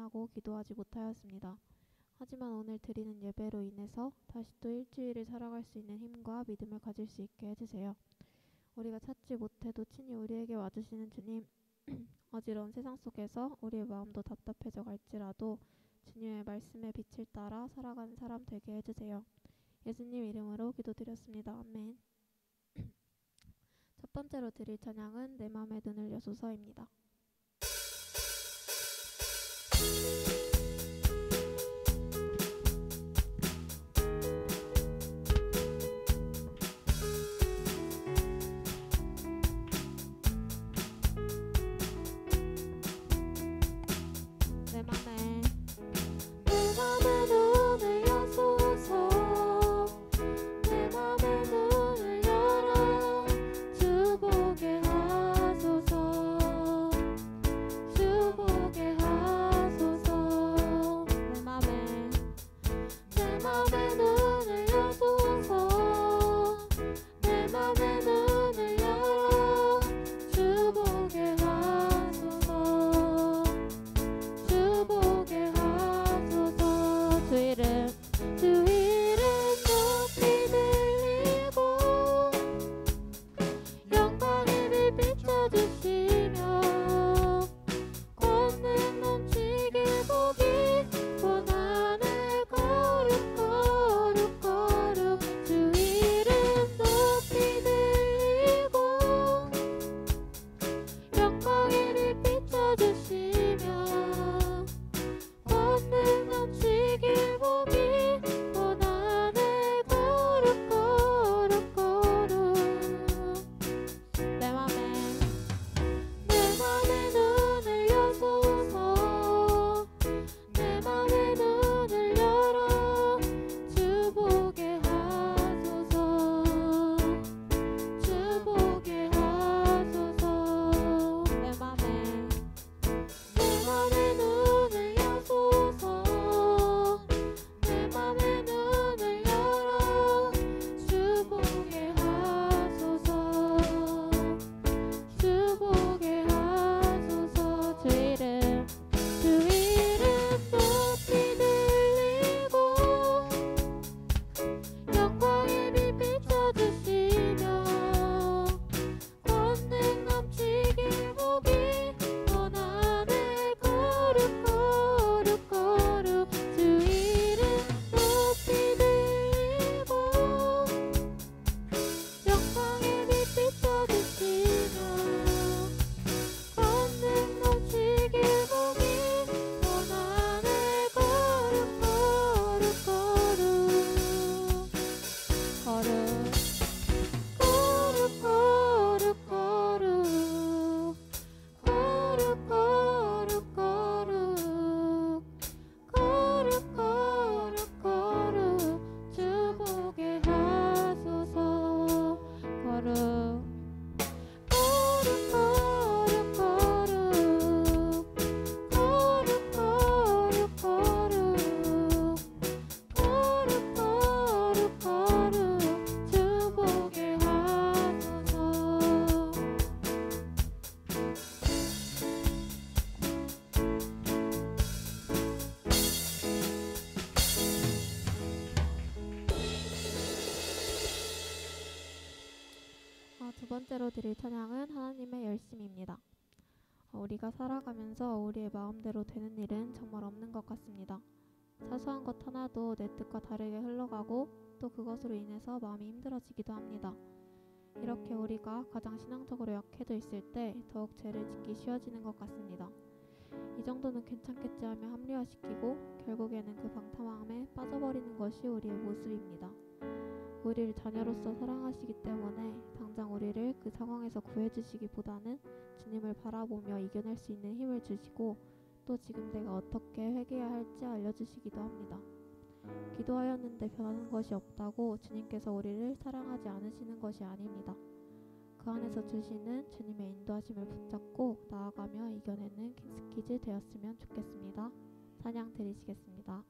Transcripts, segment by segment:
만나고 기도하지 못하였습니다. 하지만 오늘 드리는 예배로 인해서 다시 또 일주일을 살아갈 수 있는 힘과 믿음을 가질 수 있게 해주세요. 우리가 찾지 못해도 친히 우리에게 와주시는 주님, 어지러운 세상 속에서 우리의 마음도 답답해져 갈지라도 주님의 말씀의 빛을 따라 살아가는 사람 되게 해주세요. 예수님 이름으로 기도드렸습니다. 아멘. 첫 번째로 드릴 찬양은 내 맘에 눈을 여소서입니다. 두 번째로 드릴 찬양은 하나님의 열심입니다. 우리가 살아가면서 우리의 마음대로 되는 일은 정말 없는 것 같습니다. 사소한 것 하나도 내 뜻과 다르게 흘러가고 또 그것으로 인해서 마음이 힘들어지기도 합니다. 이렇게 우리가 가장 신앙적으로 약해져 있을 때 더욱 죄를 짓기 쉬워지는 것 같습니다. 이 정도는 괜찮겠지 하며 합리화시키고 결국에는 그 방탕함에 빠져버리는 것이 우리의 모습입니다. 우리를 자녀로서 사랑하시기 때문에 당장 우리를 그 상황에서 구해주시기보다는 주님을 바라보며 이겨낼 수 있는 힘을 주시고 또 지금 내가 어떻게 회개해야 할지 알려주시기도 합니다. 기도하였는데 변하는 것이 없다고 주님께서 우리를 사랑하지 않으시는 것이 아닙니다. 그 안에서 주시는 주님의 인도하심을 붙잡고 나아가며 이겨내는 킹스키즈 되었으면 좋겠습니다. 찬양 드리시겠습니다.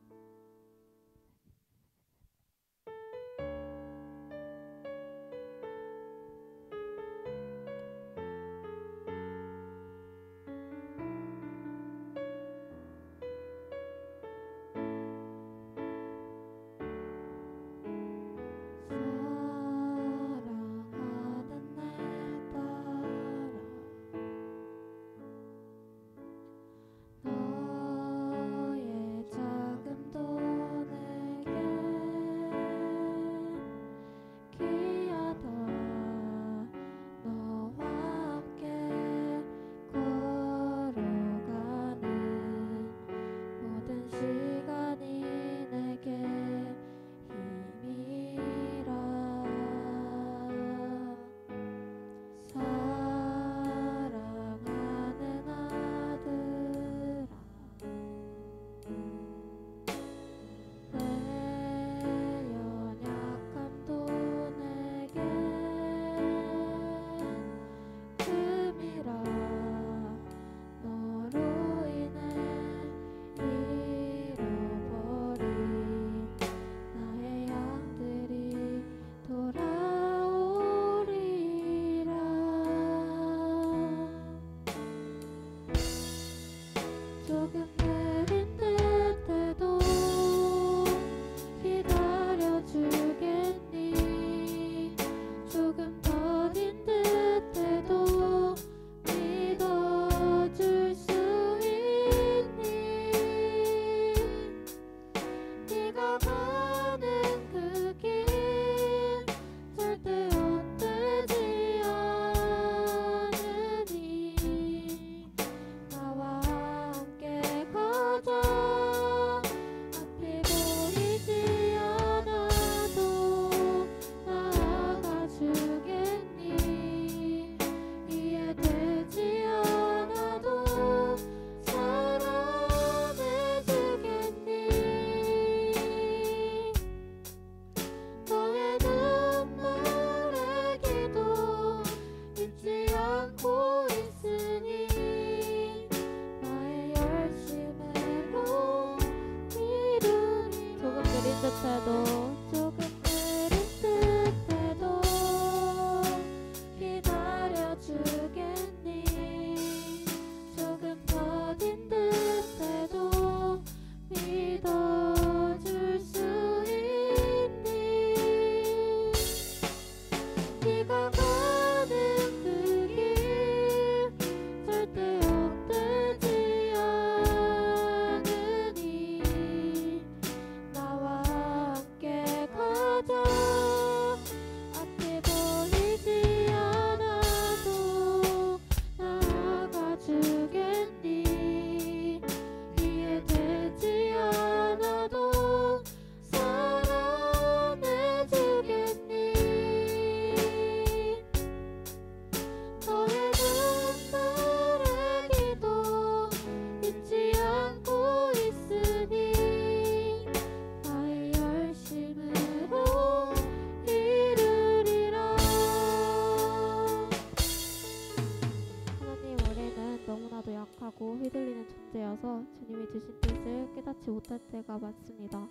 하나님이 주신 뜻을 깨닫지 못할 때가 많습니다.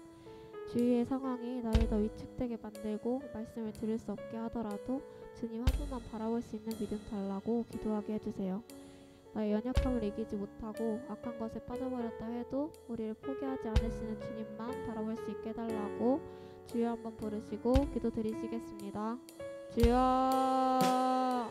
주위의 상황이 나를 더 위축되게 만들고 말씀을 들을 수 없게 하더라도 주님 한 분만 바라볼 수 있는 믿음 달라고 기도하게 해주세요. 나의 연약함을 이기지 못하고 악한 것에 빠져버렸다 해도 우리를 포기하지 않으시는 주님만 바라볼 수 있게 해달라고 주여 한번 부르시고 기도드리시겠습니다. 주여.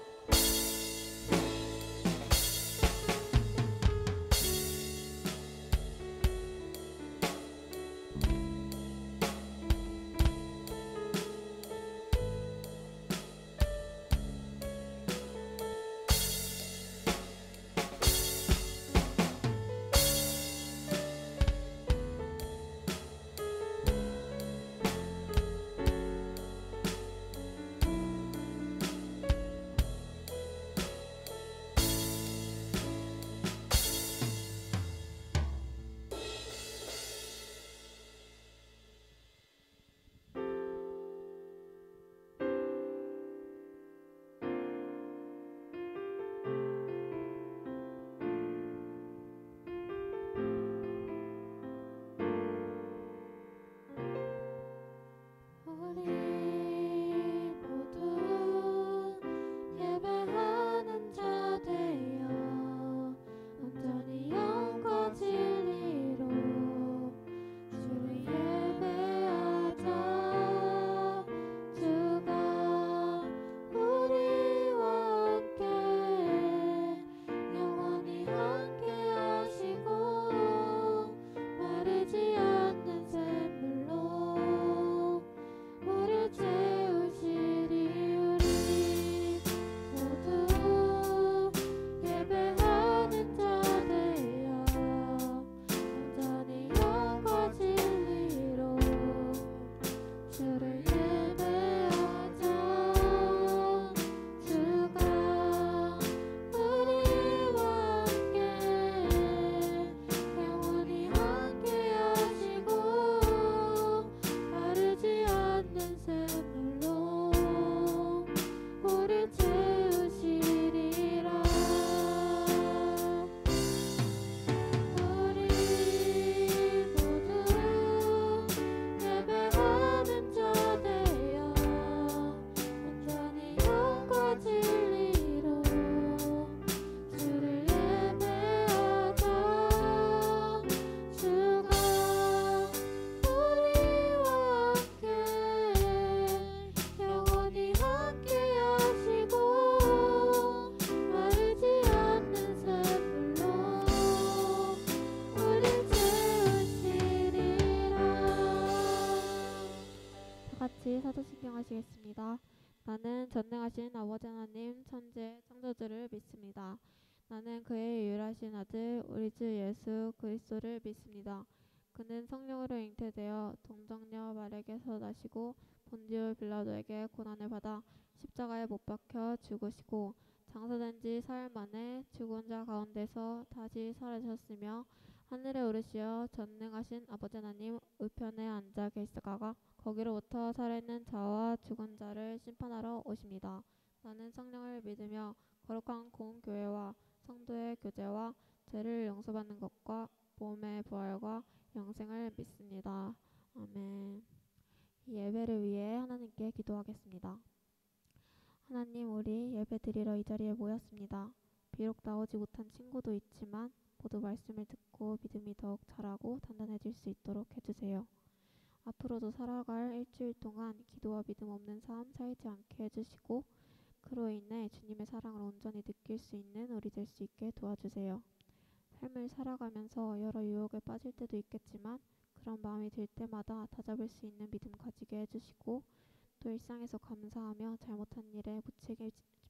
사도신경 하시겠습니다. 나는 전능하신 아버지 하나님 천재 창조주를 믿습니다. 나는 그의 유일하신 아들 우리 주 예수 그리스도를 믿습니다. 그는 성령으로 잉태되어 동정녀 마리아에게서 나시고 본디오 빌라도에게 고난을 받아 십자가에 못 박혀 죽으시고 장사된 지 사흘 만에 죽은 자 가운데서 다시 살아나셨으며 하늘에 오르시어 전능하신 아버지 하나님 우편에 앉아 계시다가 거기로부터 살아있는 자와 죽은 자를 심판하러 오십니다. 나는 성령을 믿으며 거룩한 공교회와 성도의 교제와 죄를 용서받는 것과 몸의 부활과 영생을 믿습니다. 아멘. 이 예배를 위해 하나님께 기도하겠습니다. 하나님, 우리 예배 드리러 이 자리에 모였습니다. 비록 나오지 못한 친구도 있지만 모두 말씀을 듣고 믿음이 더욱 자라고 단단해질 수 있도록 해주세요. 앞으로도 살아갈 일주일 동안 기도와 믿음 없는 삶 살지 않게 해주시고 그로 인해 주님의 사랑을 온전히 느낄 수 있는 우리 될 수 있게 도와주세요. 삶을 살아가면서 여러 유혹에 빠질 때도 있겠지만 그런 마음이 들 때마다 다잡을 수 있는 믿음 가지게 해주시고 또 일상에서 감사하며 잘못한 일에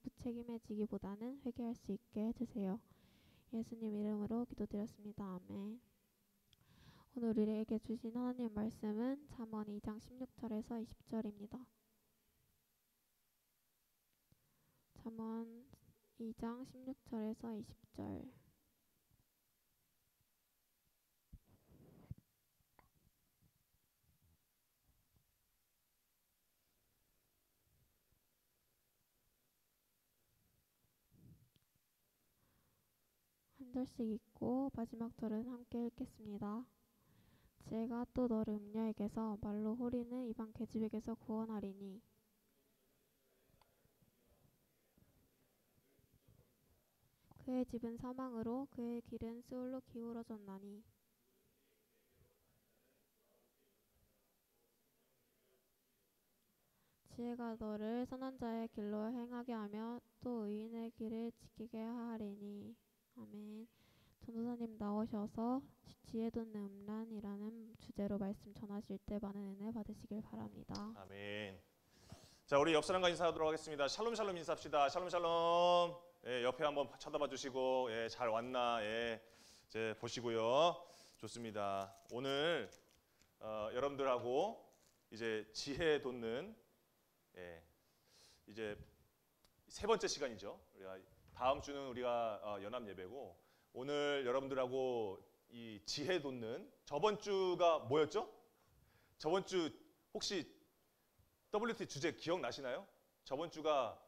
무책임해지기보다는 회개할 수 있게 해주세요. 예수님 이름으로 기도드렸습니다. 아멘. 오늘 우리에게 주신 하나님의 말씀은 잠언 2장 16절에서 20절입니다. 잠언 2장 16절에서 20절. 한 절씩 읽고 마지막 절은 함께 읽겠습니다. 지혜가 또 너를 음녀에게서 말로 호리는 이방 계집에게서 구원하리니 그의 집은 사망으로 그의 길은 스올로 기울어졌나니 지혜가 너를 선한 자의 길로 행하게 하며 또 의인의 길을 지키게 하리니. 아멘. 전도사님 나오셔서 지혜 돋는 음란이라는 주제로 말씀 전하실 때 많은 은혜 받으시길 바랍니다. 아멘. 자, 우리 옆 사람과 인사하도록 하겠습니다. 샬롬 샬롬 인사합시다. 샬롬 샬롬. 예, 옆에 한번 쳐다봐 주시고, 예, 잘 왔나, 예, 이제 보시고요. 좋습니다. 오늘 여러분들하고 이제 지혜 돋는, 예, 이제 세 번째 시간이죠. 우리가 다음 주는 우리가 연합 예배고, 오늘 여러분들하고 이 지혜 돋는, 저번 주가 뭐였죠? 저번 주 혹시 WT 주제 기억나시나요? 저번 주가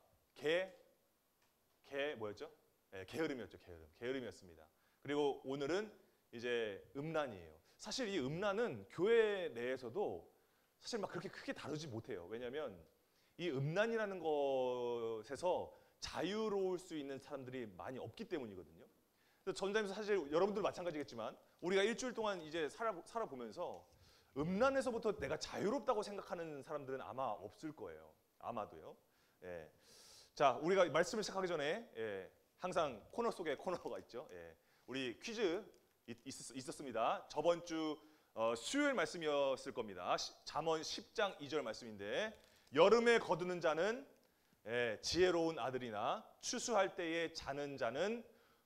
뭐였죠? 네, 게으름이었죠. 게으름이었습니다. 그리고 오늘은 이제 음란이에요. 사실 이 음란은 교회 내에서도 사실 막 그렇게 크게 다루지 못해요. 왜냐하면 이 음란이라는 것에서 자유로울 수 있는 사람들이 많이 없기 때문이거든요. 그래서 전도사님도 사실 여러분들 마찬가지겠지만 우리가 일주일 동안 이제 살아보면서 음란에서부터 내가 자유롭다고 생각하는 사람들은 아마 없을 거예요. 아마도요. 예. 자, 우리가 말씀을 시작하기 전에, 예, 항상 코너 속에 코너가 있죠. 예. 우리 퀴즈 있었습니다. 저번 주 수요일 말씀이었을 겁니다. 잠언 10장 2절 말씀인데, 여름에 거두는 자는, 예, 지혜로운 아들이나 추수할 때에 자는 자는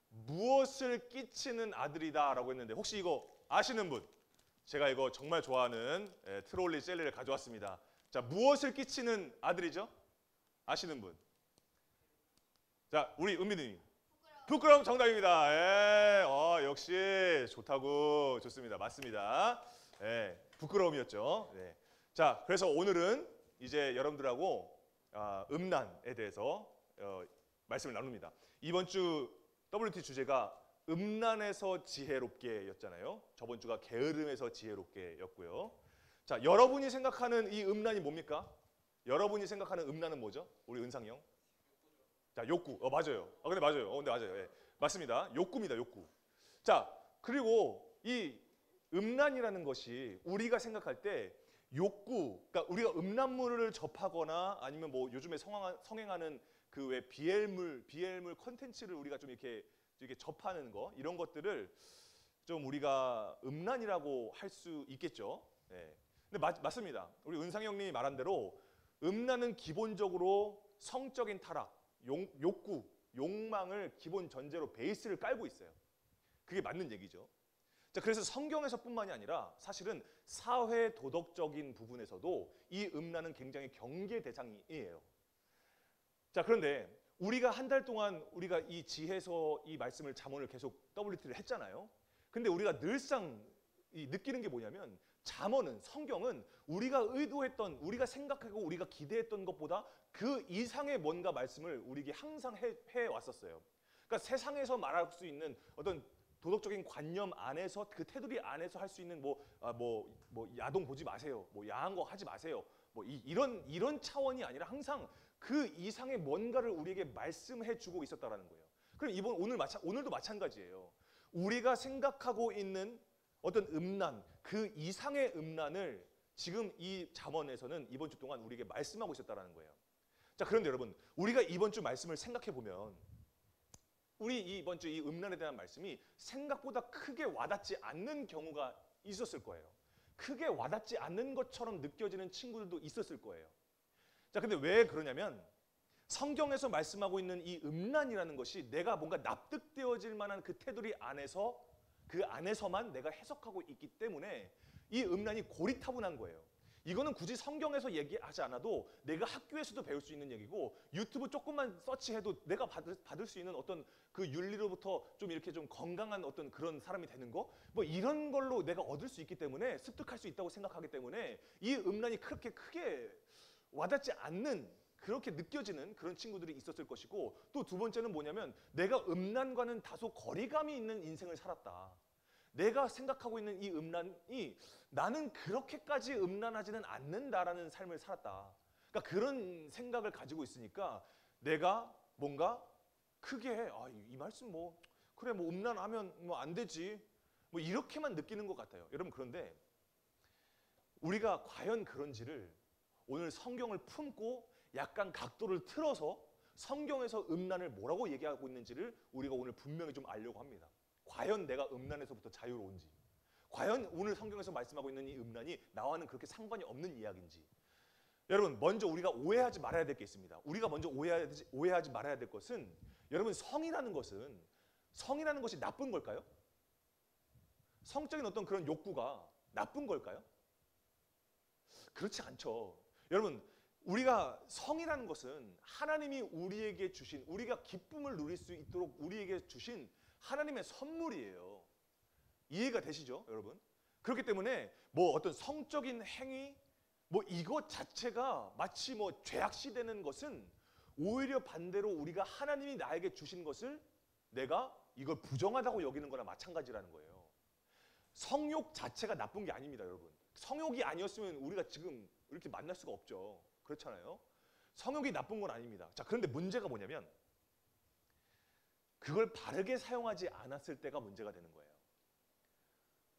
무엇을 끼치는 아들이다 라고 했는데, 혹시 이거 아시는 분? 제가 이거 정말 좋아하는, 예, 트롤리 젤리를 가져왔습니다. 자, 무엇을 끼치는 아들이죠? 아시는 분? 자, 우리 은미님. 부끄러움 정답입니다. 예, 역시 좋다고. 좋습니다. 맞습니다. 예, 부끄러움이었죠. 네. 자, 그래서 오늘은 이제 여러분들하고 음란에 대해서 말씀을 나눕니다. 이번 주 WT 주제가 음란에서 지혜롭게 였잖아요. 저번 주가 게으름에서 지혜롭게 였고요. 자, 여러분이 생각하는 이 음란이 뭡니까? 여러분이 생각하는 음란은 뭐죠? 우리 은상이 형. 자, 욕구. 맞아요. 근데 맞아요. 근데 맞아요. 예. 맞습니다. 욕구입니다. 욕구. 자, 그리고 이 음란이라는 것이 우리가 생각할 때 욕구, 그러니까 우리가 음란물을 접하거나 아니면 뭐 요즘에 성행하는 그 왜 BL물 컨텐츠를 우리가 좀 이렇게 접하는 거, 이런 것들을 좀 우리가 음란이라고 할 수 있겠죠. 네. 근데 맞습니다. 우리 은상이 형님이 말한 대로 음란은 기본적으로 성적인 타락, 욕구, 욕망을 기본 전제로 베이스를 깔고 있어요. 그게 맞는 얘기죠. 자, 그래서 성경에서뿐만이 아니라 사실은 사회 도덕적인 부분에서도 이 음란은 굉장히 경계 대상이에요. 자, 그런데 우리가 한 달 동안 우리가 이 지혜서 이 말씀을 잠언을 계속 WT를 했잖아요. 근데 우리가 늘상 느끼는 게 뭐냐면, 잠언은, 성경은 우리가 의도했던, 우리가 생각하고 우리가 기대했던 것보다 그 이상의 뭔가 말씀을 우리에게 항상 해왔었어요. 그러니까 세상에서 말할 수 있는 어떤 도덕적인 관념 안에서, 그 테두리 안에서 할 수 있는 뭐 야동 보지 마세요, 뭐 야한 거 하지 마세요, 뭐 이런 차원이 아니라 항상 그 이상의 뭔가를 우리에게 말씀해주고 있었다라는 거예요. 그럼 오늘도 마찬가지예요. 우리가 생각하고 있는 어떤 음란, 그 이상의 음란을 지금 이 잠언에서는 이번 주 동안 우리에게 말씀하고 있었다라는 거예요. 자, 그런데 여러분, 우리가 이번 주 말씀을 생각해 보면, 우리 이번 주 이 음란에 대한 말씀이 생각보다 크게 와닿지 않는 경우가 있었을 거예요. 크게 와닿지 않는 것처럼 느껴지는 친구들도 있었을 거예요. 자, 근데 왜 그러냐면, 성경에서 말씀하고 있는 이 음란이라는 것이 내가 뭔가 납득되어질 만한 그 테두리 안에서, 그 안에서만 내가 해석하고 있기 때문에 이 음란이 고리타분한 거예요. 이거는 굳이 성경에서 얘기하지 않아도 내가 학교에서도 배울 수 있는 얘기고, 유튜브 조금만 서치해도 내가 받을 수 있는 어떤 그 윤리로부터 좀 이렇게 좀 건강한 어떤 그런 사람이 되는 거, 뭐 이런 걸로 내가 얻을 수 있기 때문에, 습득할 수 있다고 생각하기 때문에 이 음란이 그렇게 크게 와닿지 않는 그렇게 느껴지는 그런 친구들이 있었을 것이고, 또 두 번째는 뭐냐면 내가 음란과는 다소 거리감이 있는 인생을 살았다. 내가 생각하고 있는 이 음란이 나는 그렇게까지 음란하지는 않는다라는 삶을 살았다. 그러니까 그런 생각을 가지고 있으니까 내가 뭔가 크게 이 말씀 뭐 그래 뭐 음란하면 뭐 안 되지 뭐 이렇게만 느끼는 것 같아요. 여러분, 그런데 우리가 과연 그런지를 오늘 성경을 품고 약간 각도를 틀어서 성경에서 음란을 뭐라고 얘기하고 있는지를 우리가 오늘 분명히 좀 알려고 합니다. 과연 내가 음란에서부터 자유로운지, 과연 오늘 성경에서 말씀하고 있는 이 음란이 나와는 그렇게 상관이 없는 이야기인지. 여러분, 먼저 우리가 오해하지 말아야 될 게 있습니다. 우리가 먼저 오해하지 말아야 될 것은, 여러분, 성이라는 것이 나쁜 걸까요? 성적인 어떤 그런 욕구가 나쁜 걸까요? 그렇지 않죠. 여러분, 우리가 성이라는 것은 하나님이 우리에게 주신, 우리가 기쁨을 누릴 수 있도록 우리에게 주신 하나님의 선물이에요. 이해가 되시죠, 여러분? 그렇기 때문에 뭐 어떤 성적인 행위, 뭐 이것 자체가 마치 뭐 죄악시되는 것은 오히려 반대로 우리가 하나님이 나에게 주신 것을 내가 이걸 부정하다고 여기는 거나 마찬가지라는 거예요. 성욕 자체가 나쁜 게 아닙니다, 여러분. 성욕이 아니었으면 우리가 지금 이렇게 만날 수가 없죠. 그렇잖아요. 성욕이 나쁜 건 아닙니다. 자, 그런데 문제가 뭐냐면 그걸 바르게 사용하지 않았을 때가 문제가 되는 거예요.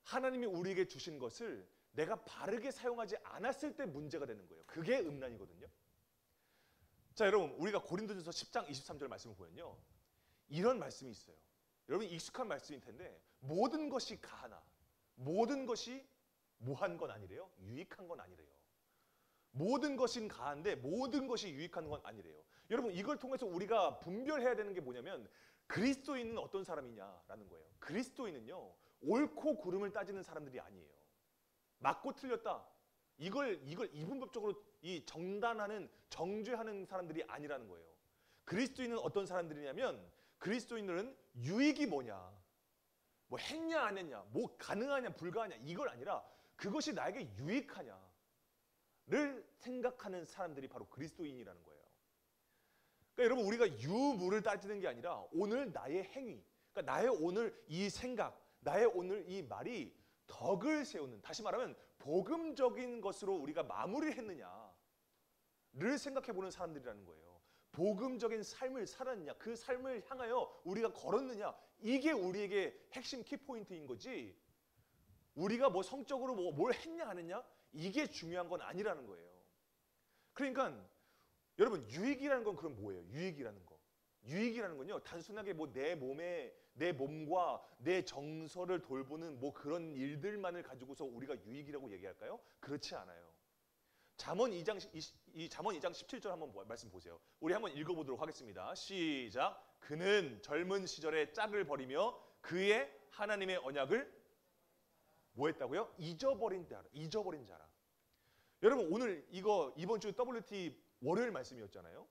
하나님이 우리에게 주신 것을 내가 바르게 사용하지 않았을 때 문제가 되는 거예요. 그게 음란이거든요. 자, 여러분, 우리가 고린도전서 10장 23절 말씀을 보면요, 이런 말씀이 있어요. 여러분, 익숙한 말씀일 텐데, 모든 것이 가하나 모든 것이 무한 건 아니래요. 유익한 건 아니래요. 모든 것은 가한데 모든 것이 유익한 건 아니래요. 여러분, 이걸 통해서 우리가 분별해야 되는 게 뭐냐면 그리스도인은 어떤 사람이냐라는 거예요. 그리스도인은요, 옳고 그름을 따지는 사람들이 아니에요. 맞고 틀렸다, 이걸 이분법적으로 이 정단하는, 정죄하는 사람들이 아니라는 거예요. 그리스도인은 어떤 사람들이냐면, 그리스도인들은 유익이 뭐냐, 뭐 했냐 안 했냐, 뭐 가능하냐 불가하냐, 이걸 아니라 그것이 나에게 유익하냐를 생각하는 사람들이 바로 그리스도인이라는 거예요. 그러니까 여러분, 우리가 유무를 따지는 게 아니라 오늘 나의 행위, 그러니까 나의 오늘 이 생각, 나의 오늘 이 말이 덕을 세우는, 다시 말하면 복음적인 것으로 우리가 마무리를 했느냐를 생각해 보는 사람들이라는 거예요. 복음적인 삶을 살았느냐, 그 삶을 향하여 우리가 걸었느냐, 이게 우리에게 핵심 키포인트인 거지, 우리가 뭐 성적으로 뭘 했냐 안 했냐, 이게 중요한 건 아니라는 거예요. 그러니까 여러분, 유익이라는 건 그럼 뭐예요? 유익이라는 건요, 단순하게 뭐 내 몸과 내 정서를 돌보는 뭐 그런 일들만을 가지고서 우리가 유익이라고 얘기할까요? 그렇지 않아요. 잠언 2장 17절 한번 말씀 보세요. 우리 한번 읽어보도록 하겠습니다. 시작. 그는 젊은 시절에 짝을 버리며 그의 하나님의 언약을 뭐 했다고요? 잊어버린 자라. 여러분, 오늘 이번 주 WT 월요일 말씀이었잖아요.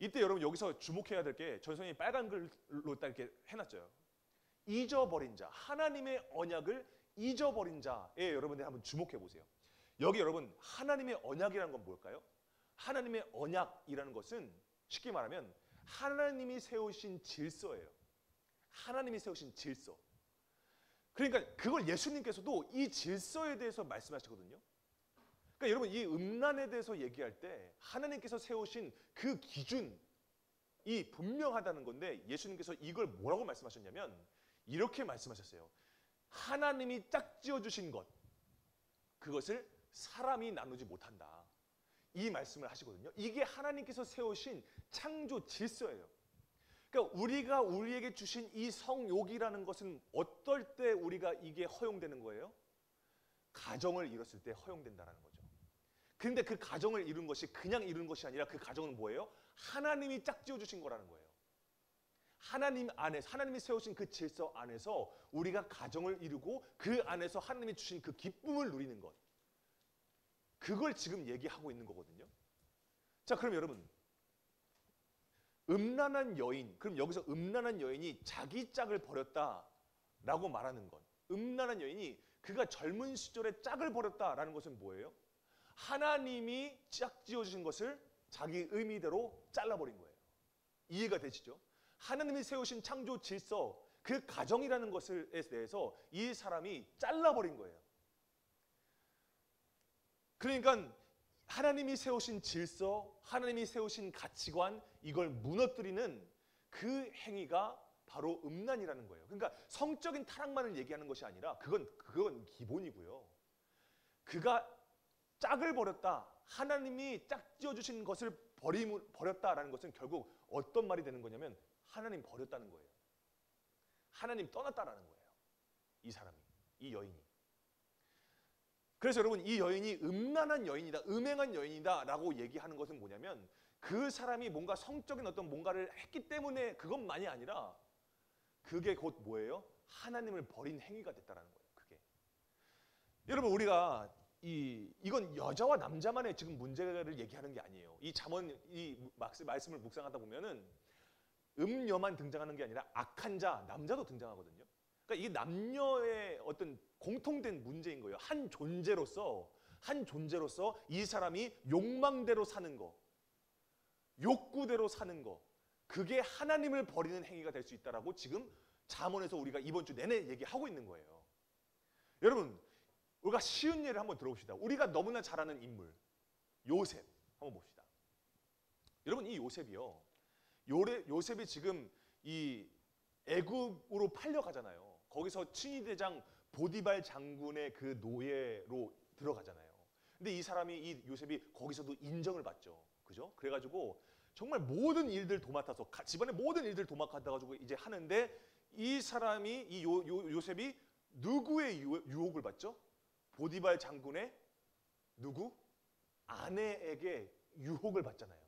이때 여러분 여기서 주목해야 될 게, 전선이 빨간 글로 딱 이렇게 해놨죠. 잊어버린 자, 하나님의 언약을 잊어버린 자에 여러분들이 한번 주목해 보세요. 여기 여러분, 하나님의 언약이라는 건 뭘까요? 하나님의 언약이라는 것은 쉽게 말하면 하나님이 세우신 질서예요. 하나님이 세우신 질서. 그러니까 그걸 예수님께서도 이 질서에 대해서 말씀하시거든요. 그러니까 여러분, 이 음란에 대해서 얘기할 때 하나님께서 세우신 그 기준이 분명하다는 건데, 예수님께서 이걸 뭐라고 말씀하셨냐면 이렇게 말씀하셨어요. 하나님이 짝지어 주신 것, 그것을 사람이 나누지 못한다, 이 말씀을 하시거든요. 이게 하나님께서 세우신 창조 질서예요. 그러니까 우리가 우리에게 주신 이 성욕이라는 것은 어떨 때 우리가 이게 허용되는 거예요? 가정을 이뤘을 때 허용된다라는 거죠. 근데 그 가정을 이룬 것이 그냥 이룬 것이 아니라 그 가정은 뭐예요? 하나님이 짝지어 주신 거라는 거예요. 하나님 안에서, 하나님이 세우신 그 질서 안에서 우리가 가정을 이루고 그 안에서 하나님이 주신 그 기쁨을 누리는 것, 그걸 지금 얘기하고 있는 거거든요. 자, 그럼 여러분, 음란한 여인, 그럼 여기서 음란한 여인이 자기 짝을 버렸다라고 말하는 것, 음란한 여인이 그가 젊은 시절에 짝을 버렸다라는 것은 뭐예요? 하나님이 짝지어 주신 것을 자기 의미대로 잘라버린 거예요. 이해가 되시죠? 하나님이 세우신 창조 질서, 그 가정이라는 것에 대해서 이 사람이 잘라버린 거예요. 그러니까 하나님이 세우신 질서, 하나님이 세우신 가치관, 이걸 무너뜨리는 그 행위가 바로 음란이라는 거예요. 그러니까 성적인 타락만을 얘기하는 것이 아니라 그건 기본이고요. 그가 짝을 버렸다, 하나님이 짝지어 주신 것을 버렸다라는 것은 결국 어떤 말이 되는 거냐면 하나님 버렸다는 거예요. 하나님 떠났다라는 거예요. 이 사람이, 이 여인이. 그래서 여러분, 이 여인이 음란한 여인이다, 음행한 여인이다 라고 얘기하는 것은 뭐냐면 그 사람이 뭔가 성적인 어떤 뭔가를 했기 때문에 그것만이 아니라 그게 곧 뭐예요? 하나님을 버린 행위가 됐다라는 거예요. 그게. 여러분, 우리가 이건 여자와 남자만의 지금 문제를 얘기하는 게 아니에요. 이 잠언 이 말씀을 묵상하다 보면은 음녀만 등장하는 게 아니라 악한 자, 남자도 등장하거든요. 그러니까 이게 남녀의 어떤 공통된 문제인 거예요. 한 존재로서 이 사람이 욕망대로 사는 거, 욕구대로 사는 거, 그게 하나님을 버리는 행위가 될 수 있다라고 지금 잠언에서 우리가 이번 주 내내 얘기하고 있는 거예요. 여러분, 우리가 쉬운 예를 한번 들어봅시다. 우리가 너무나 잘 아는 인물 요셉 한번 봅시다. 여러분, 이 요셉이요, 요셉이 지금 이 애굽으로 팔려가잖아요. 거기서 친위대장 보디발 장군의 그 노예로 들어가잖아요. 근데 이 사람이, 이 요셉이 거기서도 인정을 받죠. 그죠? 그래가지고 정말 모든 일들 도맡아서 집안의 모든 일들 도맡아가지고 이제 하는데 이 사람이, 이 요셉이 누구의 유혹을 받죠? 보디발 장군의 누구? 아내에게 유혹을 받잖아요.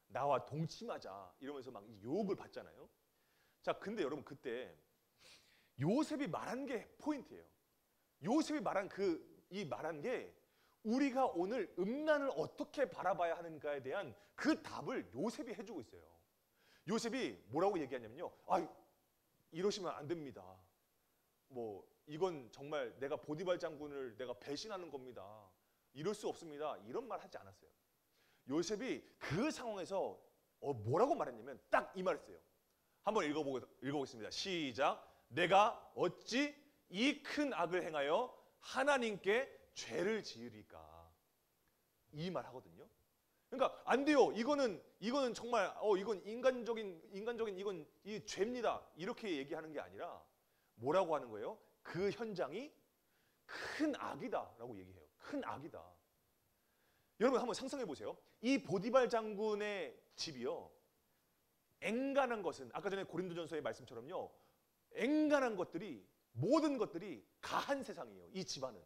나와 동침하자 이러면서 막 유혹을 받잖아요. 자, 근데 여러분, 그때 요셉이 말한 게 포인트예요. 요셉이 말한 말한 게 우리가 오늘 음란을 어떻게 바라봐야 하는가에 대한 그 답을 요셉이 해주고 있어요. 요셉이 뭐라고 얘기하냐면요, 이러시면 안 됩니다. 뭐 이건 정말 내가 보디발 장군을 내가 배신하는 겁니다. 이럴 수 없습니다. 이런 말 하지 않았어요. 요셉이 그 상황에서 뭐라고 말했냐면 딱 이 말했어요. 한번 읽어보겠습니다. 시작. 내가 어찌 이 큰 악을 행하여 하나님께 죄를 지으리까. 이 말 하거든요. 그러니까 안 돼요. 이거는 정말 이건 인간적인 이건 이 죄입니다. 이렇게 얘기하는 게 아니라 뭐라고 하는 거예요? 그 현장이 큰 악이다라고 얘기해요. 큰 악이다. 여러분, 한번 상상해 보세요. 이 보디발 장군의 집이요, 앵간한 것은 아까 전에 고린도전서의 말씀처럼요, 앵간한 것들이, 모든 것들이 가한 세상이에요. 이 집안은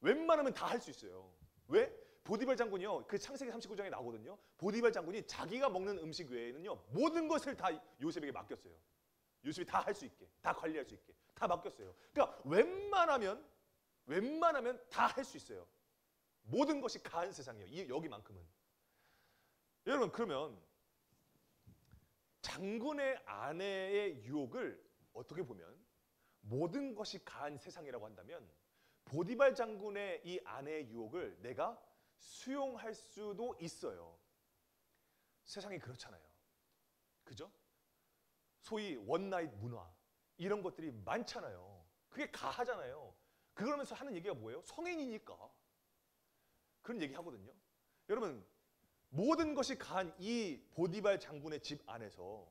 웬만하면 다 할 수 있어요. 왜? 보디발 장군이요, 그 창세기 39장에 나오거든요. 보디발 장군이 자기가 먹는 음식 외에는요 모든 것을 다 요셉에게 맡겼어요. 요셉이 다 할 수 있게, 다 관리할 수 있게 다 맡겼어요. 그러니까 웬만하면 다 할 수 있어요. 모든 것이 가한 세상이에요. 여기만큼은. 여러분, 그러면 장군의 아내의 유혹을 어떻게 보면 모든 것이 가한 세상이라고 한다면 보디발 장군의 이 아내의 유혹을 내가 수용할 수도 있어요. 세상이 그렇잖아요. 그죠? 소위 원나잇 문화 이런 것들이 많잖아요. 그게 가하잖아요. 그러면서 하는 얘기가 뭐예요? 성인이니까 그런 얘기 하거든요. 여러분, 모든 것이 가한 이 보디발 장군의 집 안에서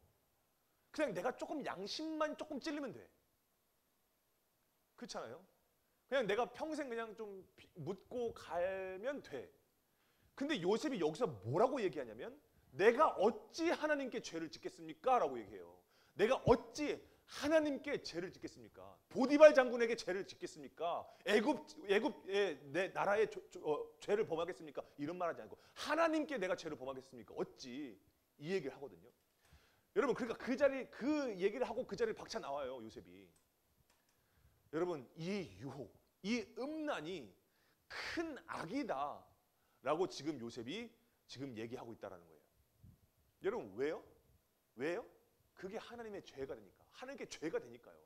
그냥 내가 조금 양심만 조금 찔리면 돼. 그렇잖아요. 그냥 내가 평생 그냥 좀 묻고 갈면 돼. 근데 요셉이 여기서 뭐라고 얘기하냐면 내가 어찌 하나님께 죄를 짓겠습니까? 라고 얘기해요. 내가 어찌 하나님께 죄를 짓겠습니까? 보디발 장군에게 죄를 짓겠습니까? 애굽의 내 나라에 죄를 범하겠습니까? 이런 말 하지 않고 하나님께 내가 죄를 범하겠습니까? 어찌 이 얘기를 하거든요. 여러분, 그러니까 그 얘기를 하고 그 자리를 박차 나와요, 요셉이. 여러분, 이 유혹, 이 음란이 큰 악이다라고 지금 요셉이 지금 얘기하고 있다라는 거예요. 여러분, 왜요? 그게 하나님의 죄가 되니까. 하나님께 죄가 되니까요.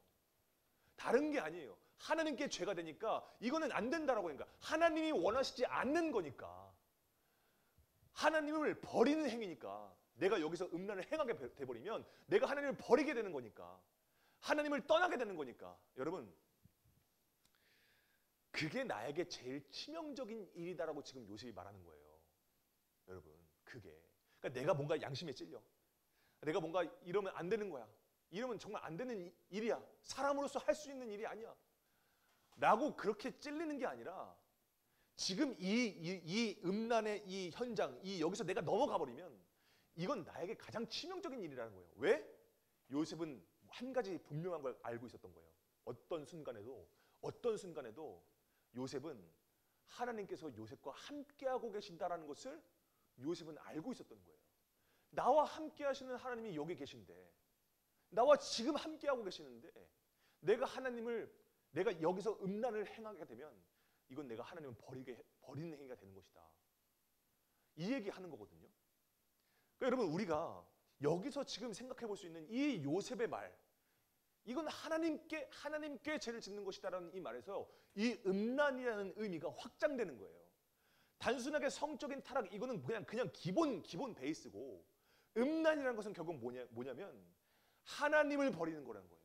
다른 게 아니에요. 하나님께 죄가 되니까 이거는 안 된다라고 하니까. 하나님이 원하시지 않는 거니까. 하나님을 버리는 행위니까, 내가 여기서 음란을 행하게 돼버리면 내가 하나님을 버리게 되는 거니까, 하나님을 떠나게 되는 거니까, 여러분 그게 나에게 제일 치명적인 일이다라고 지금 요셉이 말하는 거예요. 여러분 그게, 그러니까 내가 뭔가 양심에 찔려, 내가 뭔가 이러면 안 되는 거야, 이러면 정말 안 되는 일이야, 사람으로서 할 수 있는 일이 아니야 라고 그렇게 찔리는 게 아니라, 지금 이 음란의 이 현장, 여기서 내가 넘어가 버리면 이건 나에게 가장 치명적인 일이라는 거예요. 왜? 요셉은 한 가지 분명한 걸 알고 있었던 거예요. 어떤 순간에도 요셉은 하나님께서 요셉과 함께하고 계신다라는 것을 요셉은 알고 있었던 거예요. 나와 함께 하시는 하나님이 여기 계신데, 나와 지금 함께하고 계시는데, 내가 여기서 음란을 행하게 되면 이건 내가 하나님을 버리는 행위가 되는 것이다, 이 얘기하는 거거든요. 그러니까 여러분 우리가 여기서 지금 생각해 볼 수 있는 이 요셉의 말, 이건 하나님께 죄를 짓는 것이다라는 이 말에서 이 음란이라는 의미가 확장되는 거예요. 단순하게 성적인 타락, 이거는 그냥 기본 베이스고, 음란이라는 것은 결국 뭐냐면 하나님을 버리는 거라는 거예요.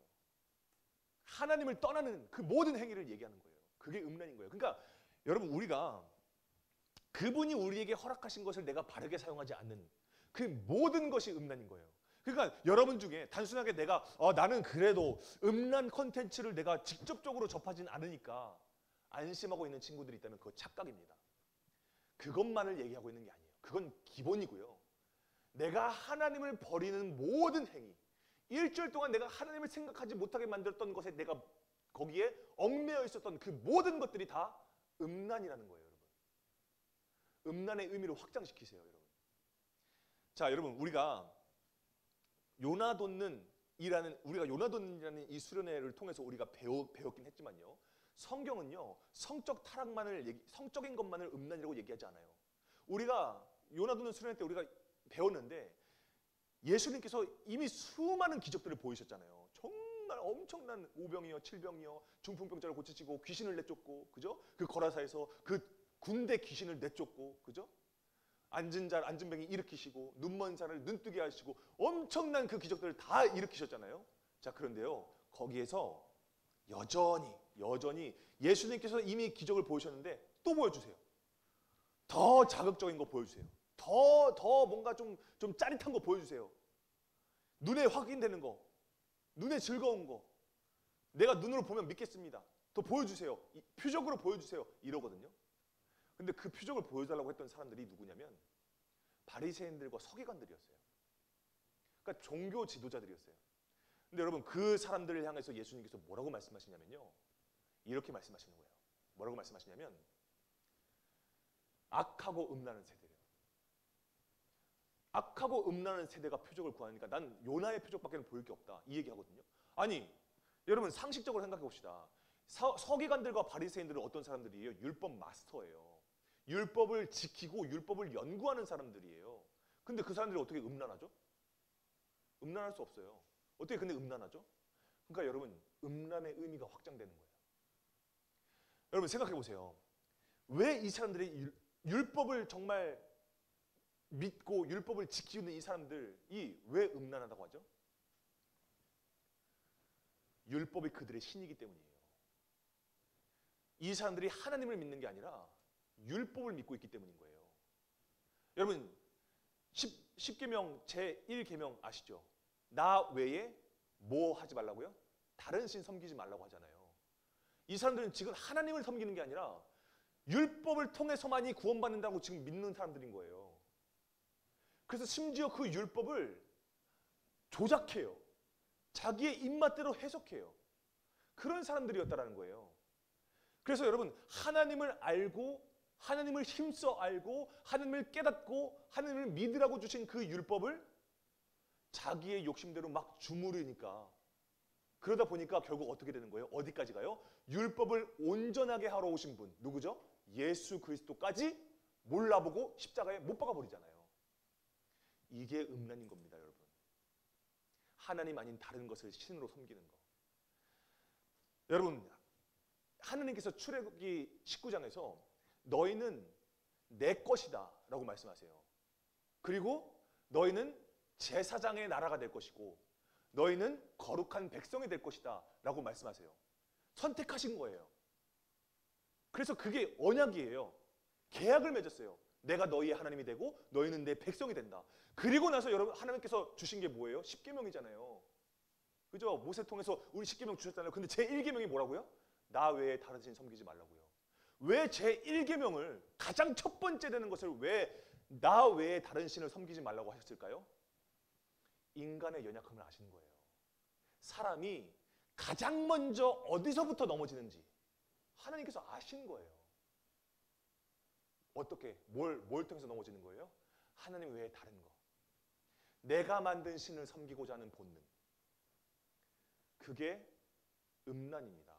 하나님을 떠나는 그 모든 행위를 얘기하는 거예요. 그게 음란인 거예요. 그러니까 여러분 우리가 그분이 우리에게 허락하신 것을 내가 바르게 사용하지 않는 그 모든 것이 음란인 거예요. 그러니까 여러분 중에 단순하게 내가 나는 그래도 음란 콘텐츠를 내가 직접적으로 접하진 않으니까 안심하고 있는 친구들이 있다면 그거 착각입니다. 그것만을 얘기하고 있는 게 아니에요. 그건 기본이고요. 내가 하나님을 버리는 모든 행위, 일주일 동안 내가 하나님을 생각하지 못하게 만들었던 것에 내가 거기에 얽매여 있었던 그 모든 것들이 다 음란이라는 거예요, 여러분. 음란의 의미를 확장시키세요, 여러분. 자, 여러분 우리가 요나돈이라는 이 수련회를 통해서 우리가 배웠긴 했지만요, 성경은요 성적인 것만을 음란이라고 얘기하지 않아요. 우리가 요나돈은 수련회 때 우리가 배웠는데, 예수님께서 이미 수많은 기적들을 보이셨잖아요. 정말 엄청난 오병이어, 칠병이어, 중풍병자를 고치시고, 귀신을 내쫓고, 그죠? 그 거라사에서 그 군대 귀신을 내쫓고, 그죠? 앉은 병이 일으키시고, 눈먼 자를 눈뜨게 하시고, 엄청난 그 기적들을 다 일으키셨잖아요. 자, 그런데요, 거기에서 여전히 예수님께서 이미 기적을 보이셨는데 또 보여주세요. 더 자극적인 거 보여주세요. 더 뭔가 좀 짜릿한 거 보여주세요. 눈에 확인되는 거, 눈에 즐거운 거, 내가 눈으로 보면 믿겠습니다. 더 보여주세요. 표적으로 보여주세요. 이러거든요. 근데 그 표적을 보여달라고 했던 사람들이 누구냐면 바리새인들과 서기관들이었어요. 그러니까 종교 지도자들이었어요. 근데 여러분 그 사람들을 향해서 예수님께서 뭐라고 말씀하시냐면요, 이렇게 말씀하시는 거예요. 뭐라고 말씀하시냐면 악하고 음란한 세대래요. 악하고 음란한 세대가 표적을 구하니까 난 요나의 표적밖에 보일 게 없다, 이 얘기하거든요. 아니 여러분 상식적으로 생각해 봅시다. 서기관들과 바리새인들은 어떤 사람들이에요? 율법 마스터예요. 율법을 지키고 율법을 연구하는 사람들이에요. 근데 그 사람들이 어떻게 음란하죠? 음란할 수 없어요. 어떻게 근데 음란하죠? 그러니까 여러분 음란의 의미가 확장되는 거예요. 여러분 생각해 보세요. 왜 이 사람들이 율법을 정말 믿고 율법을 지키는 이 사람들이 왜 음란하다고 하죠? 율법이 그들의 신이기 때문이에요. 이 사람들이 하나님을 믿는 게 아니라 율법을 믿고 있기 때문인 거예요. 여러분 10계명 제1계명 아시죠? 나 외에 뭐 하지 말라고요? 다른 신 섬기지 말라고 하잖아요. 이 사람들은 지금 하나님을 섬기는 게 아니라 율법을 통해서만이 구원받는다고 지금 믿는 사람들인 거예요. 그래서 심지어 그 율법을 조작해요. 자기의 입맛대로 해석해요. 그런 사람들이었다라는 거예요. 그래서 여러분 하나님을 알고, 하나님을 힘써 알고, 하나님을 깨닫고, 하나님을 믿으라고 주신 그 율법을 자기의 욕심대로 막 주무르니까, 그러다 보니까 결국 어떻게 되는 거예요? 어디까지 가요? 율법을 온전하게 하러 오신 분 누구죠? 예수 그리스도까지 몰라보고 십자가에 못 박아버리잖아요. 이게 음란인 겁니다, 여러분. 하나님 아닌 다른 것을 신으로 섬기는 거. 여러분 하나님께서 출애굽기 19장에서 너희는 내 것이다 라고 말씀하세요. 그리고 너희는 제사장의 나라가 될 것이고 너희는 거룩한 백성이 될 것이다 라고 말씀하세요. 선택하신 거예요. 그래서 그게 언약이에요. 계약을 맺었어요. 내가 너희의 하나님이 되고 너희는 내 백성이 된다. 그리고 나서 여러분 하나님께서 주신 게 뭐예요? 십계명이잖아요. 그죠? 모세 통해서 우리 십계명 주셨잖아요. 근데 제1계명이 뭐라고요? 나 외에 다른 신 섬기지 말라고요. 왜 제1계명을 가장 첫 번째 되는 것을 왜 나 외에 다른 신을 섬기지 말라고 하셨을까요? 인간의 연약함을 아시는 거예요. 사람이 가장 먼저 어디서부터 넘어지는지 하나님께서 아시는 거예요. 어떻게? 뭘 통해서 넘어지는 거예요? 하나님 외에 다른 거. 내가 만든 신을 섬기고자 하는 본능. 그게 음란입니다.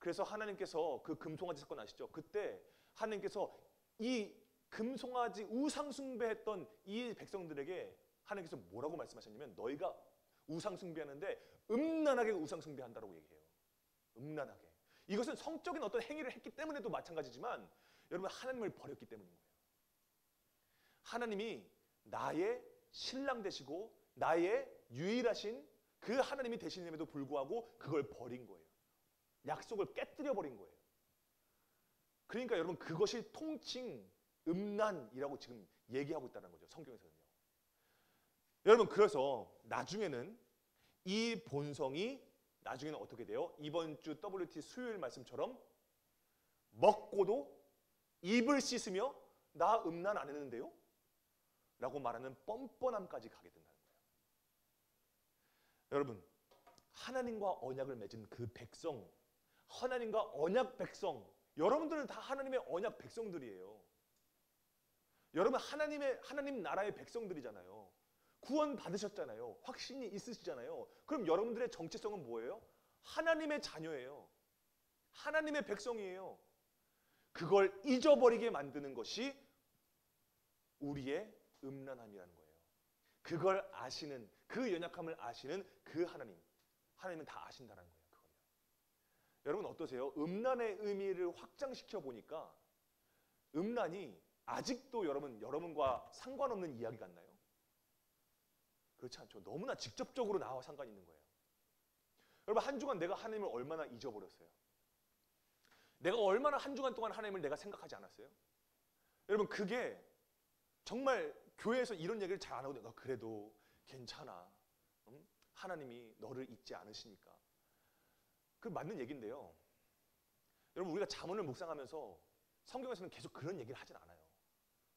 그래서 하나님께서 그 금송아지 사건 아시죠? 그때 하나님께서 이 금송아지 우상 숭배했던 이 백성들에게 하나님께서 뭐라고 말씀하셨냐면 너희가 우상 숭배하는데 음란하게 우상 숭배한다라고 얘기해요. 음란하게. 이것은 성적인 어떤 행위를 했기 때문에도 마찬가지지만 여러분 하나님을 버렸기 때문인 거예요. 하나님이 나의 신랑 되시고 나의 유일하신 그 하나님이 되시님에도 불구하고 그걸 버린 거예요. 약속을 깨뜨려 버린 거예요. 그러니까 여러분 그것이 통칭 음란이라고 지금 얘기하고 있다는 거죠. 성경에서는요. 여러분 그래서 나중에는 이 본성이 나중에는 어떻게 돼요? 이번 주 WT 수요일 말씀처럼 먹고도 입을 씻으며 나 음란 안 했는데요? 라고 말하는 뻔뻔함까지 가게 된다는 거예요. 여러분 하나님과 언약을 맺은 그 백성, 하나님과 언약 백성, 여러분들은 다 하나님의 언약 백성들이에요. 여러분 하나님 나라의 백성들이잖아요. 구원 받으셨잖아요. 확신이 있으시잖아요. 그럼 여러분들의 정체성은 뭐예요? 하나님의 자녀예요. 하나님의 백성이에요. 그걸 잊어버리게 만드는 것이 우리의 음란함이라는 거예요. 그걸 아시는, 그 연약함을 아시는 그 하나님은 다 아신다는 거예요. 그거는. 여러분 어떠세요? 음란의 의미를 확장시켜 보니까 음란이 아직도 여러분과 상관없는 이야기 같나요? 그렇지 않죠. 너무나 직접적으로 나와 상관이 있는 거예요. 여러분 한 주간 내가 하나님을 얼마나 잊어버렸어요? 내가 얼마나 한 주간 동안 하나님을 내가 생각하지 않았어요? 여러분 그게 정말 교회에서 이런 얘기를 잘 안 하거든요. 너 그래도 괜찮아. 하나님이 너를 잊지 않으시니까. 그 맞는 얘기인데요. 여러분 우리가 잠언을 묵상하면서 성경에서는 계속 그런 얘기를 하진 않아요.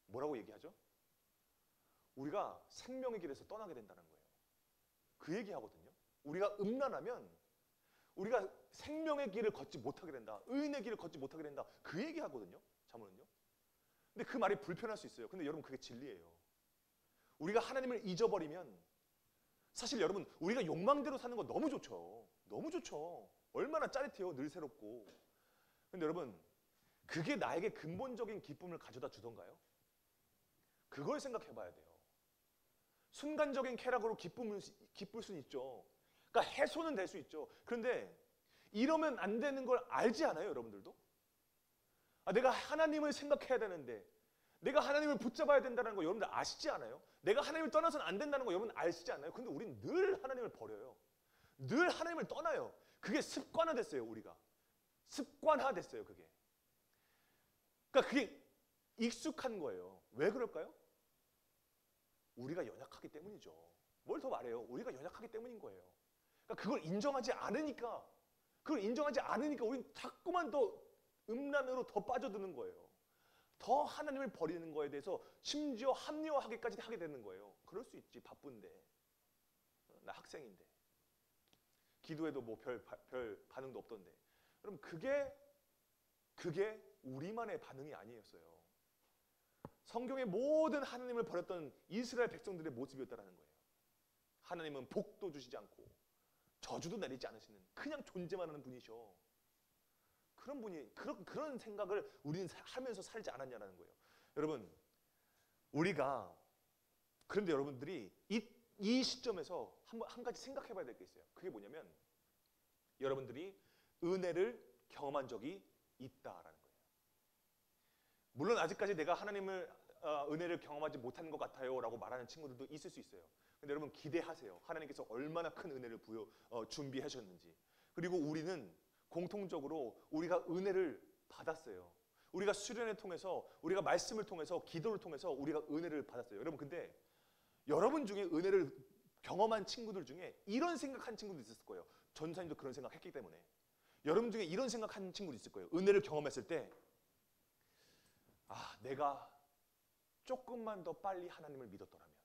뭐라고 얘기하죠? 우리가 생명의 길에서 떠나게 된다는 거예요. 그 얘기하거든요. 우리가 음란하면 우리가 생명의 길을 걷지 못하게 된다. 의인의 길을 걷지 못하게 된다. 그 얘기하거든요. 잠언은요. 근데 그 말이 불편할 수 있어요. 근데 여러분 그게 진리예요. 우리가 하나님을 잊어버리면 사실 여러분 우리가 욕망대로 사는 거 너무 좋죠. 너무 좋죠. 얼마나 짜릿해요. 늘 새롭고. 근데 여러분 그게 나에게 근본적인 기쁨을 가져다 주던가요? 그걸 생각해 봐야 돼요. 순간적인 쾌락으로 기쁠 수는 있죠. 그러니까 해소는 될 수 있죠. 그런데 이러면 안 되는 걸 알지 않아요, 여러분들도? 내가 하나님을 생각해야 되는데 내가 하나님을 붙잡아야 된다는 거 여러분들 아시지 않아요? 내가 하나님을 떠나서는 안 된다는 거 여러분 아시지 않아요? 근데 우리는 늘 하나님을 버려요. 늘 하나님을 떠나요. 그게 습관화됐어요, 우리가. 습관화됐어요, 그게. 그러니까 그게 익숙한 거예요. 왜 그럴까요? 우리가 연약하기 때문이죠. 뭘 더 말해요? 우리가 연약하기 때문인 거예요. 그러니까 그걸 인정하지 않으니까 우리는 자꾸만 더 음란으로 더 빠져드는 거예요. 더 하나님을 버리는 거에 대해서 심지어 합리화하기까지 하게 되는 거예요. 그럴 수 있지. 바쁜데. 나 학생인데. 기도해도 뭐 별 반응도 없던데. 그럼 그게 우리만의 반응이 아니었어요. 성경의 모든 하나님을 버렸던 이스라엘 백성들의 모습이었다는 거예요. 하나님은 복도 주시지 않고 저주도 내리지 않으시는 그냥 존재만 하는 분이셔. 그런 분이 그런 생각을 우리는 하면서 살지 않았냐라는 거예요. 여러분 그런데 여러분들이 이 시점에서 한 가지 생각해 봐야 될 게 있어요. 그게 뭐냐면 여러분들이 은혜를 경험한 적이 있다라는 거예요. 물론 아직까지 내가 하나님을 은혜를 경험하지 못하는 것 같아요라고 말하는 친구들도 있을 수 있어요. 근데 여러분 기대하세요. 하나님께서 얼마나 큰 은혜를 준비하셨는지. 그리고 우리는 공통적으로 우리가 은혜를 받았어요. 우리가 수련을 통해서, 우리가 말씀을 통해서, 기도를 통해서 우리가 은혜를 받았어요. 여러분 근데 여러분 중에 은혜를 경험한 친구들 중에 이런 생각한 친구도 있었을 거예요. 전사님도 그런 생각했기 때문에. 여러분 중에 이런 생각한 친구도 있을 거예요. 은혜를 경험했을 때 내가 조금만 더 빨리 하나님을 믿었더라면,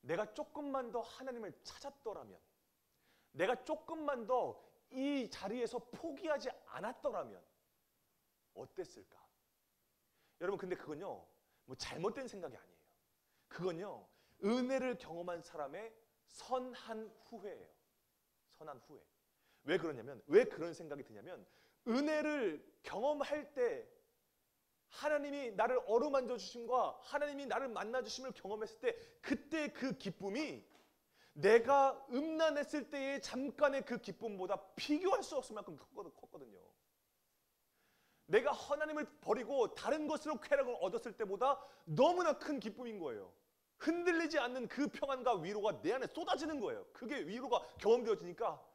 내가 조금만 더 하나님을 찾았더라면, 내가 조금만 더 이 자리에서 포기하지 않았더라면 어땠을까? 여러분 근데 그건요 뭐 잘못된 생각이 아니에요. 그건요 은혜를 경험한 사람의 선한 후회예요. 선한 후회. 왜 그러냐면, 왜 그런 생각이 드냐면, 은혜를 경험할 때 하나님이 나를 어루만져 주심과 하나님이 나를 만나 주심을 경험했을 때 그때 그 기쁨이 내가 음란했을 때의 잠깐의 그 기쁨보다 비교할 수 없을 만큼 컸거든요. 내가 하나님을 버리고 다른 것으로 쾌락을 얻었을 때보다 너무나 큰 기쁨인 거예요. 흔들리지 않는 그 평안과 위로가 내 안에 쏟아지는 거예요. 그게 위로가 경험되어지니까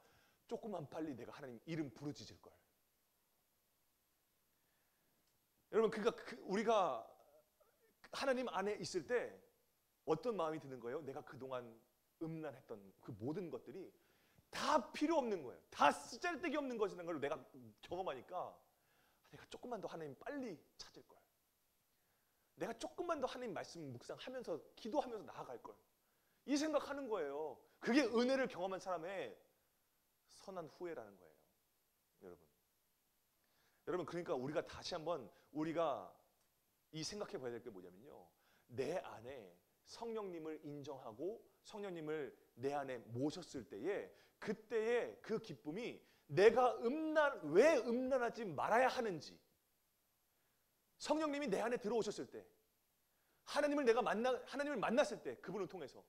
조금만 빨리 내가 하나님 이름 부르짖을 걸. 여러분 그러니까 우리가 하나님 안에 있을 때 어떤 마음이 드는 거예요? 내가 그동안 음란했던 그 모든 것들이 다 필요 없는 거예요. 다 쓰잘데기 없는 것이라는 걸 내가 경험하니까 내가 조금만 더 하나님 빨리 찾을 걸. 내가 조금만 더 하나님 말씀 묵상하면서 기도하면서 나아갈 걸. 이 생각하는 거예요. 그게 은혜를 경험한 사람의 선한 후회라는 거예요. 여러분 그러니까 우리가 다시 한번 우리가 이 생각해 봐야 될 게 뭐냐면요. 내 안에 성령님을 인정하고 성령님을 내 안에 모셨을 때에 그때의 그 기쁨이 내가 왜 음란하지 말아야 하는지, 성령님이 내 안에 들어오셨을 때, 하나님을 만났을 때 그분을 통해서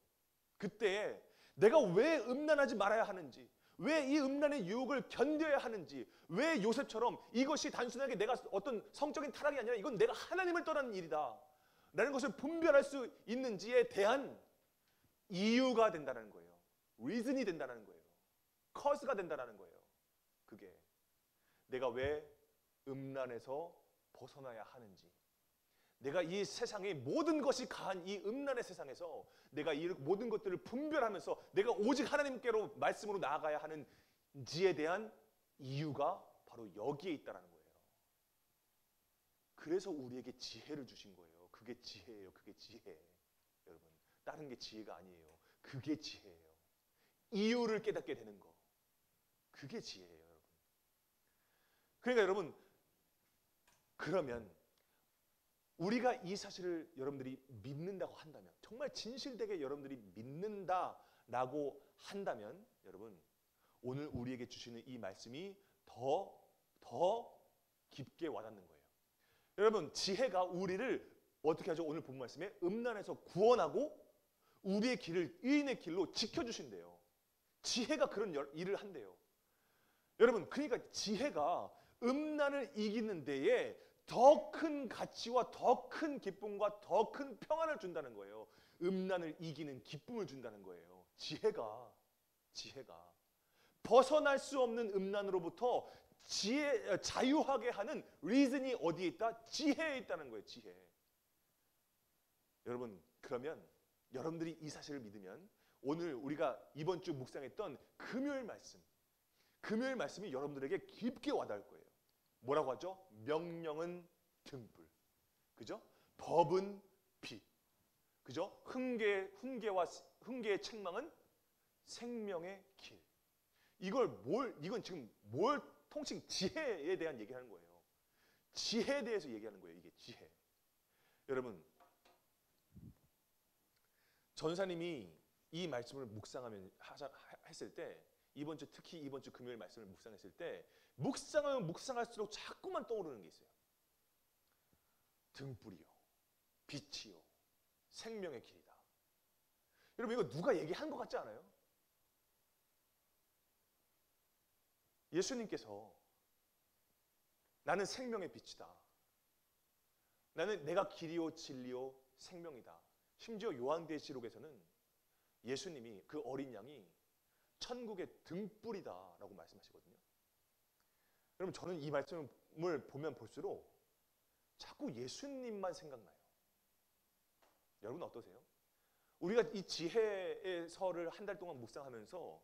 그때에 내가 왜 음란하지 말아야 하는지, 왜 이 음란의 유혹을 견뎌야 하는지, 왜 요셉처럼 이것이 단순하게 내가 어떤 성적인 타락이 아니라 이건 내가 하나님을 떠나는 일이다 라는 것을 분별할 수 있는지에 대한 이유가 된다는 거예요. 리즌이 된다는 거예요. 커스가 된다는 거예요. 그게 내가 왜 음란에서 벗어나야 하는지, 내가 이 세상의 모든 것이 가한 이 음란의 세상에서 내가 이 모든 것들을 분별하면서 내가 오직 하나님께로 말씀으로 나아가야 하는지에 대한 이유가 바로 여기에 있다는 거예요. 그래서 우리에게 지혜를 주신 거예요. 그게 지혜예요. 그게 지혜. 여러분 다른 게 지혜가 아니에요. 그게 지혜예요. 이유를 깨닫게 되는 거. 그게 지혜예요. 여러분. 그러니까 여러분 그러면 우리가 이 사실을 여러분들이 믿는다고 한다면, 정말 진실되게 여러분들이 믿는다라고 한다면 여러분 오늘 우리에게 주시는 이 말씀이 더 깊게 와닿는 거예요. 여러분 지혜가 우리를 어떻게 하죠? 오늘 본 말씀에 음란에서 구원하고 우리의 길을 의인의 길로 지켜주신대요. 지혜가 그런 일을 한대요. 여러분 그러니까 지혜가 음란을 이기는 데에 더 큰 가치와 더 큰 기쁨과 더 큰 평안을 준다는 거예요. 음란을 이기는 기쁨을 준다는 거예요. 지혜가 벗어날 수 없는 음란으로부터 자유하게 하는 리즌이 어디에 있다? 지혜에 있다는 거예요. 지혜. 여러분 그러면 여러분들이 이 사실을 믿으면 오늘 우리가 이번 주 묵상했던 금요일 말씀이 여러분들에게 깊게 와닿을 거예요. 뭐라고 하죠? 명령은 등불, 그죠? 법은 빛, 그죠? 훈계의 책망은 생명의 길. 이건 지금 뭘 통칭 지혜에 대한 얘기하는 거예요. 지혜에 대해서 얘기하는 거예요. 이게 지혜. 여러분 전사님이 이 말씀을 했을 때 특히 이번 주 금요일 말씀을 묵상했을 때 묵상할수록 자꾸만 떠오르는 게 있어요. 등불이요, 빛이요, 생명의 길이다. 여러분 이거 누가 얘기한 것 같지 않아요? 예수님께서 나는 생명의 빛이다. 나는 내가 길이요 진리요 생명이다. 심지어 요한계시록에서는 예수님이 그 어린 양이 천국의 등불이다라고 말씀하시거든요. 여러분 저는 이 말씀을 보면 볼수록 자꾸 예수님만 생각나요. 여러분 어떠세요? 우리가 이 지혜서를 한 달 동안 묵상하면서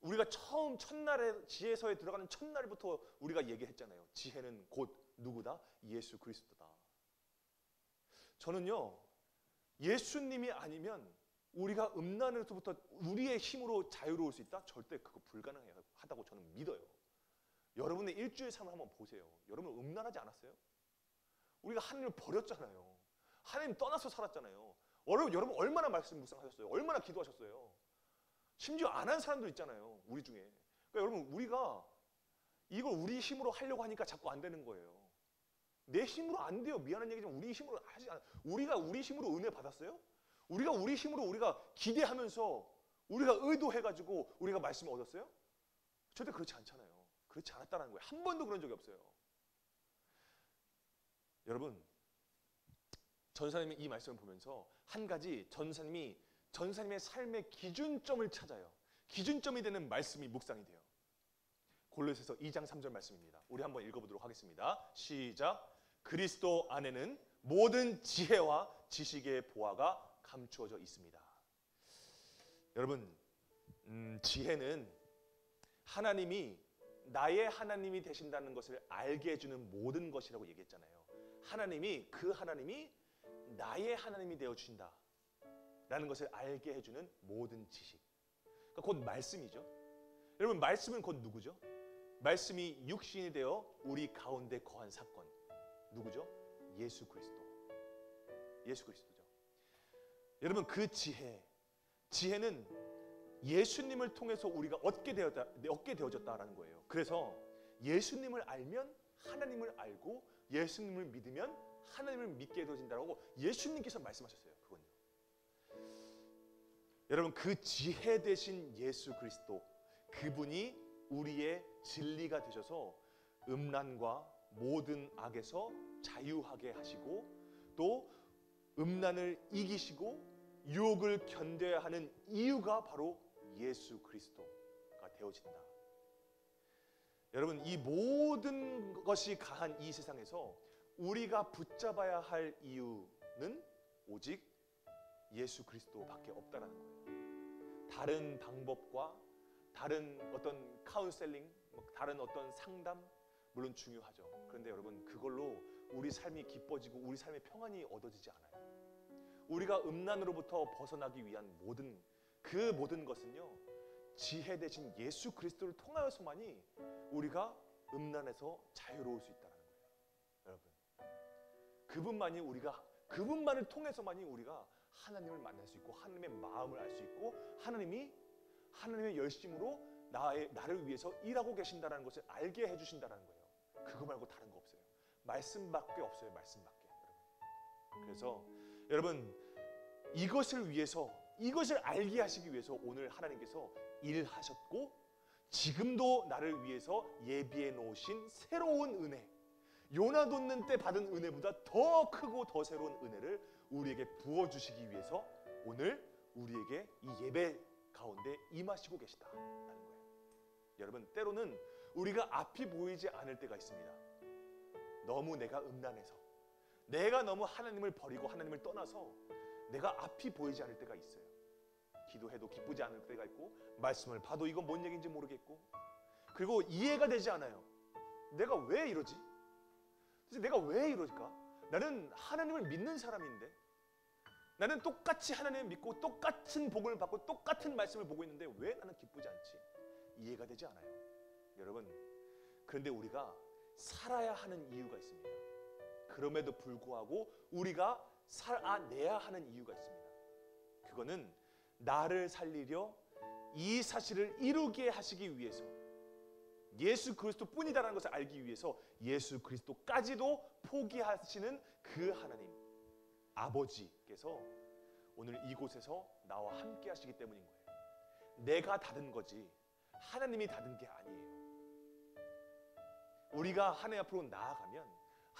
우리가 처음 첫날에 지혜서에 들어가는 첫날부터 우리가 얘기했잖아요. 지혜는 곧 누구다? 예수 그리스도다. 저는요 예수님이 아니면 우리가 음란으로부터 우리의 힘으로 자유로울 수 있다? 절대 그거 불가능하다고 저는 믿어요. 여러분의 일주일 삶을 한번 보세요. 여러분 음란하지 않았어요? 우리가 하나님을 버렸잖아요. 하나님 떠나서 살았잖아요. 여러분 얼마나 말씀 묵상하셨어요? 얼마나 기도하셨어요? 심지어 안 한 사람도 있잖아요. 우리 중에. 그러니까 여러분 우리가 이걸 우리 힘으로 하려고 하니까 자꾸 안 되는 거예요. 내 힘으로 안 돼요. 미안한 얘기지만 우리 힘으로 하지 않아요. 우리가 우리 힘으로 은혜 받았어요? 우리가 우리 힘으로 우리가 기대하면서 우리가 의도해가지고 우리가 말씀을 얻었어요? 절대 그렇지 않잖아요. 그렇지 않았다는 거예요. 한 번도 그런 적이 없어요. 여러분 전사님이 이 말씀을 보면서 한 가지 전사님의 삶의 기준점을 찾아요. 기준점이 되는 말씀이 묵상이 돼요. 골로새서 2장 3절 말씀입니다. 우리 한번 읽어보도록 하겠습니다. 시작. 그리스도 안에는 모든 지혜와 지식의 보화가 감추어져 있습니다. 여러분 지혜는 하나님이 나의 하나님이 되신다는 것을 알게 해주는 모든 것이라고 얘기했잖아요. 하나님이 나의 하나님이 되어주신다 라는 것을 알게 해주는 모든 지식, 그러니까 곧 말씀이죠. 여러분 말씀은 곧 누구죠? 말씀이 육신이 되어 우리 가운데 거한 사건 누구죠? 예수 그리스도죠. 여러분 그 지혜는 예수님을 통해서 우리가 얻게 되어졌다라는 거예요. 그래서 예수님을 알면 하나님을 알고 예수님을 믿으면 하나님을 믿게 되어진다라고 예수님께서 말씀하셨어요. 그건요. 여러분 그 지혜 되신 예수 그리스도, 그분이 우리의 진리가 되셔서 음란과 모든 악에서 자유하게 하시고 또 음란을 이기시고 유혹을 견뎌야 하는 이유가 바로 예수 그리스도가 되어진다. 여러분 이 모든 것이 가한 이 세상에서 우리가 붙잡아야 할 이유는 오직 예수 그리스도밖에 없다라는 거예요. 다른 방법과 다른 어떤 카운셀링, 다른 어떤 상담 물론 중요하죠. 그런데 여러분 그걸로 우리 삶이 기뻐지고 우리 삶의 평안이 얻어지지 않아요. 우리가 음란으로부터 벗어나기 위한 모든 것은요 지혜 되신 예수 그리스도를 통하여서만이 우리가 음란에서 자유로울 수 있다는 거예요. 여러분 그분만을 통해서만이 우리가 하나님을 만날 수 있고 하나님의 마음을 알 수 있고 하나님의 열심으로 나를 위해서 일하고 계신다는 것을 알게 해주신다는 거예요. 그거 말고 다른 거 없어요. 말씀밖에 없어요. 말씀밖에. 그래서 여러분 이것을 알게 하시기 위해서 오늘 하나님께서 일하셨고 지금도 나를 위해서 예비해 놓으신 새로운 은혜, 요나 돋는 때 받은 은혜보다 더 크고 더 새로운 은혜를 우리에게 부어주시기 위해서 오늘 우리에게 이 예배 가운데 임하시고 계시다라는 거예요. 여러분 때로는 우리가 앞이 보이지 않을 때가 있습니다. 너무 내가 음란해서 내가 너무 하나님을 버리고 하나님을 떠나서 내가 앞이 보이지 않을 때가 있어요. 기도해도 기쁘지 않을 때가 있고 말씀을 봐도 이건 뭔 얘기인지 모르겠고 그리고 이해가 되지 않아요. 내가 왜 이러지? 내가 왜 이러실까? 나는 하나님을 믿는 사람인데 나는 똑같이 하나님을 믿고 똑같은 복을 받고 똑같은 말씀을 보고 있는데 왜 나는 기쁘지 않지? 이해가 되지 않아요. 여러분 그런데 우리가 살아야 하는 이유가 있습니다. 그럼에도 불구하고 우리가 살아내야 하는 이유가 있습니다. 그거는 나를 살리려 이 사실을 이루게 하시기 위해서 예수 그리스도 뿐이다라는 것을 알기 위해서 예수 그리스도까지도 포기하시는 그 하나님 아버지께서 오늘 이곳에서 나와 함께 하시기 때문인 거예요. 내가 다른 거지 하나님이 다른 게 아니에요. 우리가 하나님 앞으로 나아가면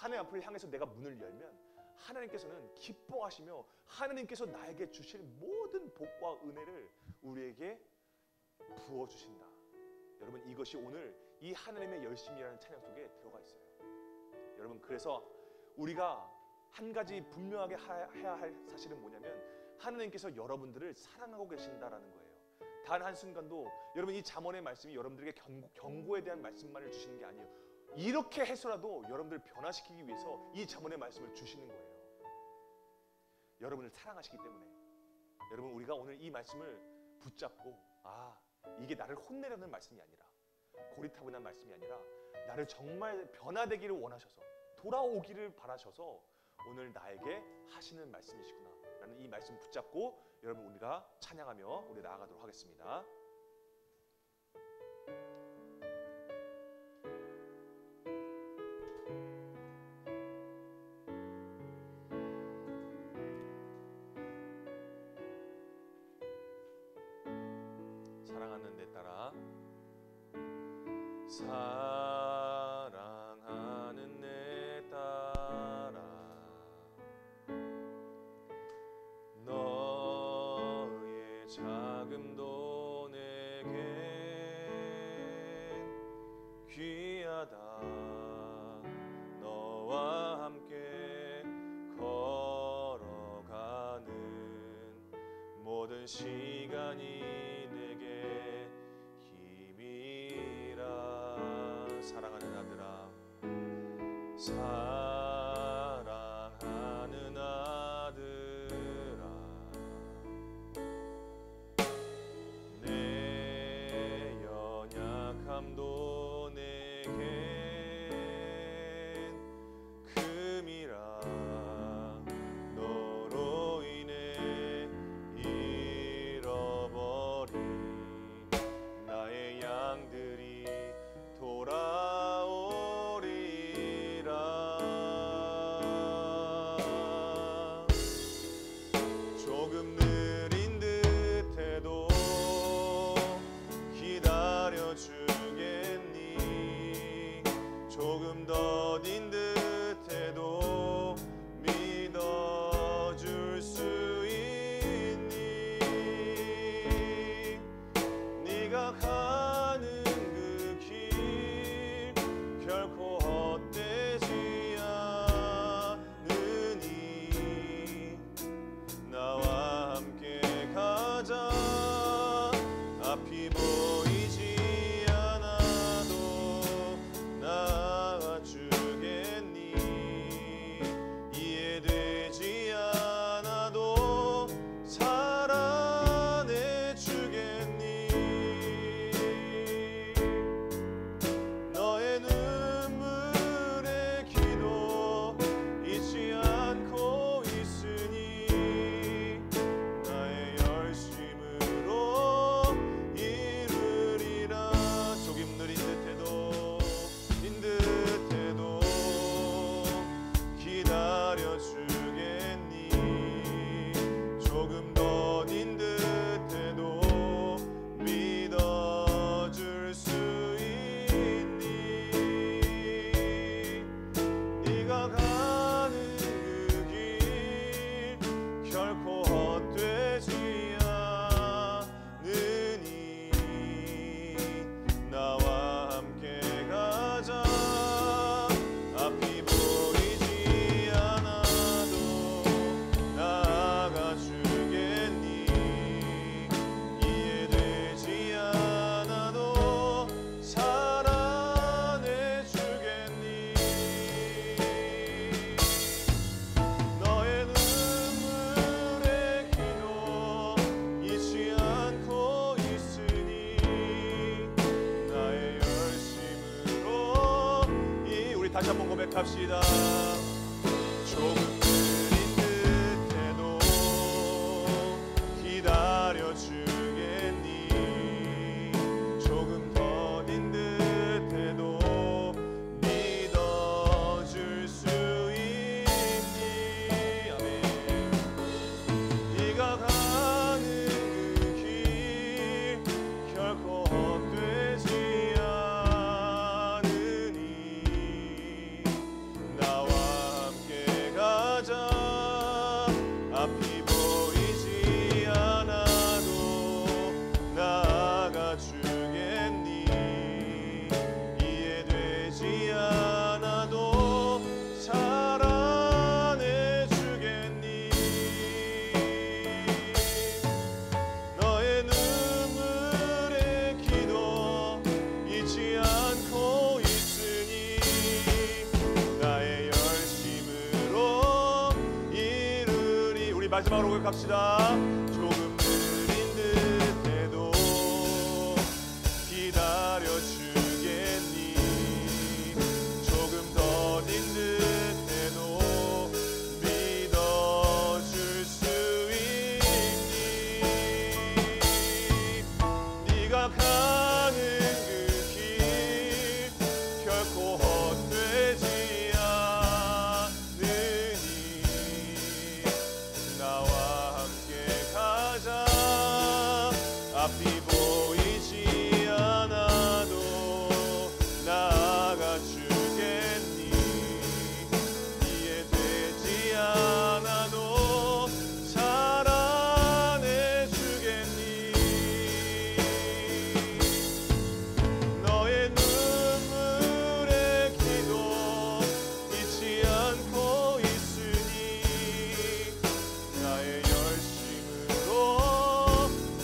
하나님 앞을 향해서 내가 문을 열면 하나님께서는 기뻐하시며 하나님께서 나에게 주실 모든 복과 은혜를 우리에게 부어주신다. 여러분, 이것이 오늘 이 하나님의 열심이라는 찬양 속에 들어가 있어요. 여러분, 그래서 우리가 한 가지 분명하게 해야 할 사실은 뭐냐면 하나님께서 여러분들을 사랑하고 계신다라는 거예요. 단 한순간도 여러분 이 잠언의 말씀이 여러분들에게 경고에 대한 말씀만을 주시는 게 아니에요. 이렇게 해서라도 여러분들을 변화시키기 위해서 이 잠언의 말씀을 주시는 거예요. 여러분을 사랑하시기 때문에. 여러분, 우리가 오늘 이 말씀을 붙잡고 이게 나를 혼내려는 말씀이 아니라 고리타분한 말씀이 아니라 나를 정말 변화되기를 원하셔서 돌아오기를 바라셔서 오늘 나에게 하시는 말씀이시구나 라는 이 말씀 붙잡고 여러분 우리가 찬양하며 우리 나아가도록 하겠습니다. 사랑하는 내 딸아, 사랑하는 내 딸아, 너의 자금도 내겐 귀하다. 너와 함께 걸어가는 모든 시간이 내게 힘이라. 사랑하는 아들아, 사랑하는 아들아, 내 연약함도 내겐 금이라. 너로 인해 잃어버린 나의 양들이 돌아오리라. 조금 느린 듯해도 기다려주겠니? 조금 더딘 듯해도 믿어줄 수 있니? 네가 가는 그 길 결코 헛되지 않으니 나와 함께 가자. 앞이 보이지 않아도 나아주겠니? 이해되지 않아도 사랑해주겠니? 너의 눈물의 기도 잊지 않고 있으니 나의 열심으로 이루리라. 조금 느린 듯해도 기다려주겠니? 조금 더딘 듯해도 믿어줄 수 있니? 네가 가는 그 길 결코 헛되지 않으니 나와 함께 가자. 앞이 보이지 않아도 나아가주겠니? 이해되지 않아도 사랑해주겠니? 너의 눈물의 기도 잊지 않고 있으니 나의 열심으로 우리 다시 한번 고백합시다. 조금 느린 듯해도 기다려주겠니? 조금 더딘 듯해도 믿어줄 수 있니? 아멘. 네가 가는 그 길 결코 헛되지 않으니 나와 마지막으로 고백합시다. 조금 느린 듯해도 기다려주겠니. 조금 더딘 듯해도 믿어줄 수 있니. 네가 가는 그 길 결코 헛되지 않으니 나와 함께 가자. 앞이 보이지 않아도 나아가 주겠니. 이해되지 않아도 사랑해 주겠니. 너의 눈물의 기도 잊지 않고 있으니 나의 열심으로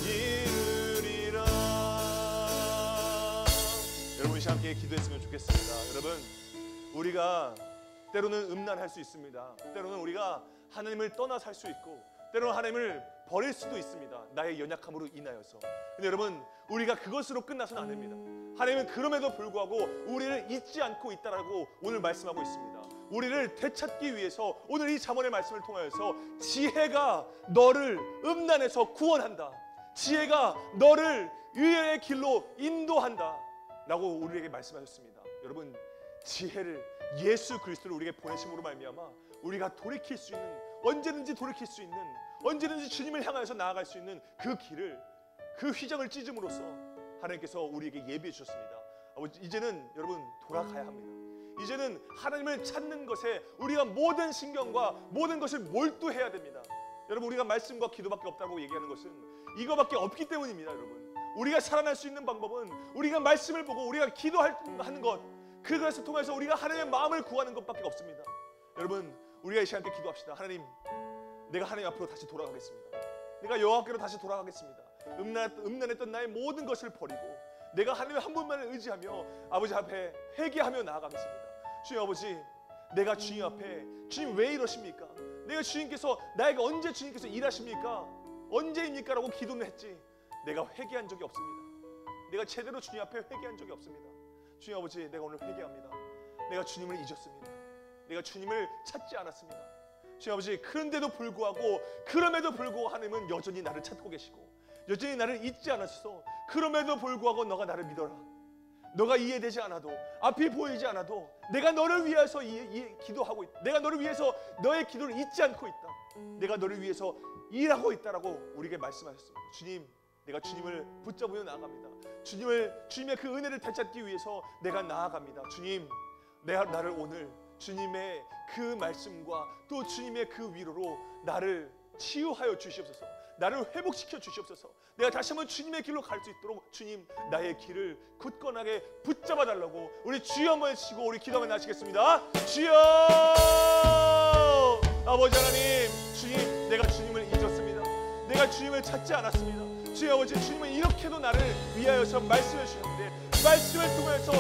이루리라. 여러분 이 시간 함께 기도했으면 좋겠습니다. 여러분 우리가 때로는 음란할 수 있습니다. 때로는 우리가 하나님을 떠나 살 수 있고 때로는 하나님을 버릴 수도 있습니다. 나의 연약함으로 인하여서. 근데 여러분 우리가 그것으로 끝나서는 안 됩니다. 하나님은 그럼에도 불구하고 우리를 잊지 않고 있다라고 오늘 말씀하고 있습니다. 우리를 되찾기 위해서 오늘 이 잠언의 말씀을 통하여서 지혜가 너를 음란에서 구원한다. 지혜가 너를 의의 길로 인도한다 라고 우리에게 말씀하셨습니다. 여러분 지혜를 예수 그리스도를 우리에게 보내심으로 말미암아 우리가 돌이킬 수 있는, 언제든지 돌이킬 수 있는, 언제든지 주님을 향하여서 나아갈 수 있는 그 길을, 그 휘장을 찢음으로써 하나님께서 우리에게 예비해 주셨습니다. 이제는 여러분 돌아가야 합니다. 이제는 하나님을 찾는 것에 우리가 모든 신경과 모든 것을 몰두해야 됩니다. 여러분 우리가 말씀과 기도밖에 없다고 얘기하는 것은 이거밖에 없기 때문입니다. 여러분 우리가 살아날 수 있는 방법은 우리가 말씀을 보고 우리가 기도하는 것, 그것을 통해서 우리가 하나님의 마음을 구하는 것밖에 없습니다. 여러분 우리가 이 시간에 기도합시다. 하나님, 내가 하나님 앞으로 다시 돌아가겠습니다. 내가 여호와께로 다시 돌아가겠습니다. 음란했던 나의 모든 것을 버리고 내가 하나님 한 분만을 의지하며 아버지 앞에 회개하며 나아가겠습니다. 주님 아버지, 내가 주님 앞에, 주님 왜 이러십니까? 내가 주님께서 나에게 언제 주님께서 일하십니까? 언제입니까? 라고 기도는 했지 내가 회개한 적이 없습니다. 내가 제대로 주님 앞에 회개한 적이 없습니다. 주님 아버지, 내가 오늘 회개합니다. 내가 주님을 잊었습니다. 내가 주님을 찾지 않았습니다. 주님 아버지, 그런데도 불구하고, 그럼에도 불구하고 하나님은 여전히 나를 찾고 계시고 여전히 나를 잊지 않았어. 그럼에도 불구하고 너가 나를 믿어라. 너가 이해되지 않아도, 앞이 보이지 않아도 내가 너를 위해서 기도하고 있다. 내가 너를 위해서 너의 기도를 잊지 않고 있다. 내가 너를 위해서 일하고 있다라고 우리에게 말씀하셨습니다. 주님, 내가 주님을 붙잡으며 나아갑니다. 주님의 그 은혜를 되찾기 위해서 내가 나아갑니다. 주님, 나를 오늘 주님의 그 말씀과 또 주님의 그 위로로 나를 치유하여 주시옵소서. 나를 회복시켜 주시옵소서. 내가 다시 한번 주님의 길로 갈 수 있도록 주님, 나의 길을 굳건하게 붙잡아 달라고 우리 주여 한번 해주시고 우리 기도하며 나시겠습니다. 주여! 아버지 하나님, 주님, 내가 주님을 잊었습니다. 내가 주님을 찾지 않았습니다. 주여 아버지, 주님은 이렇게도 나를 위하여서 말씀해 주셨는데 말씀을 통해서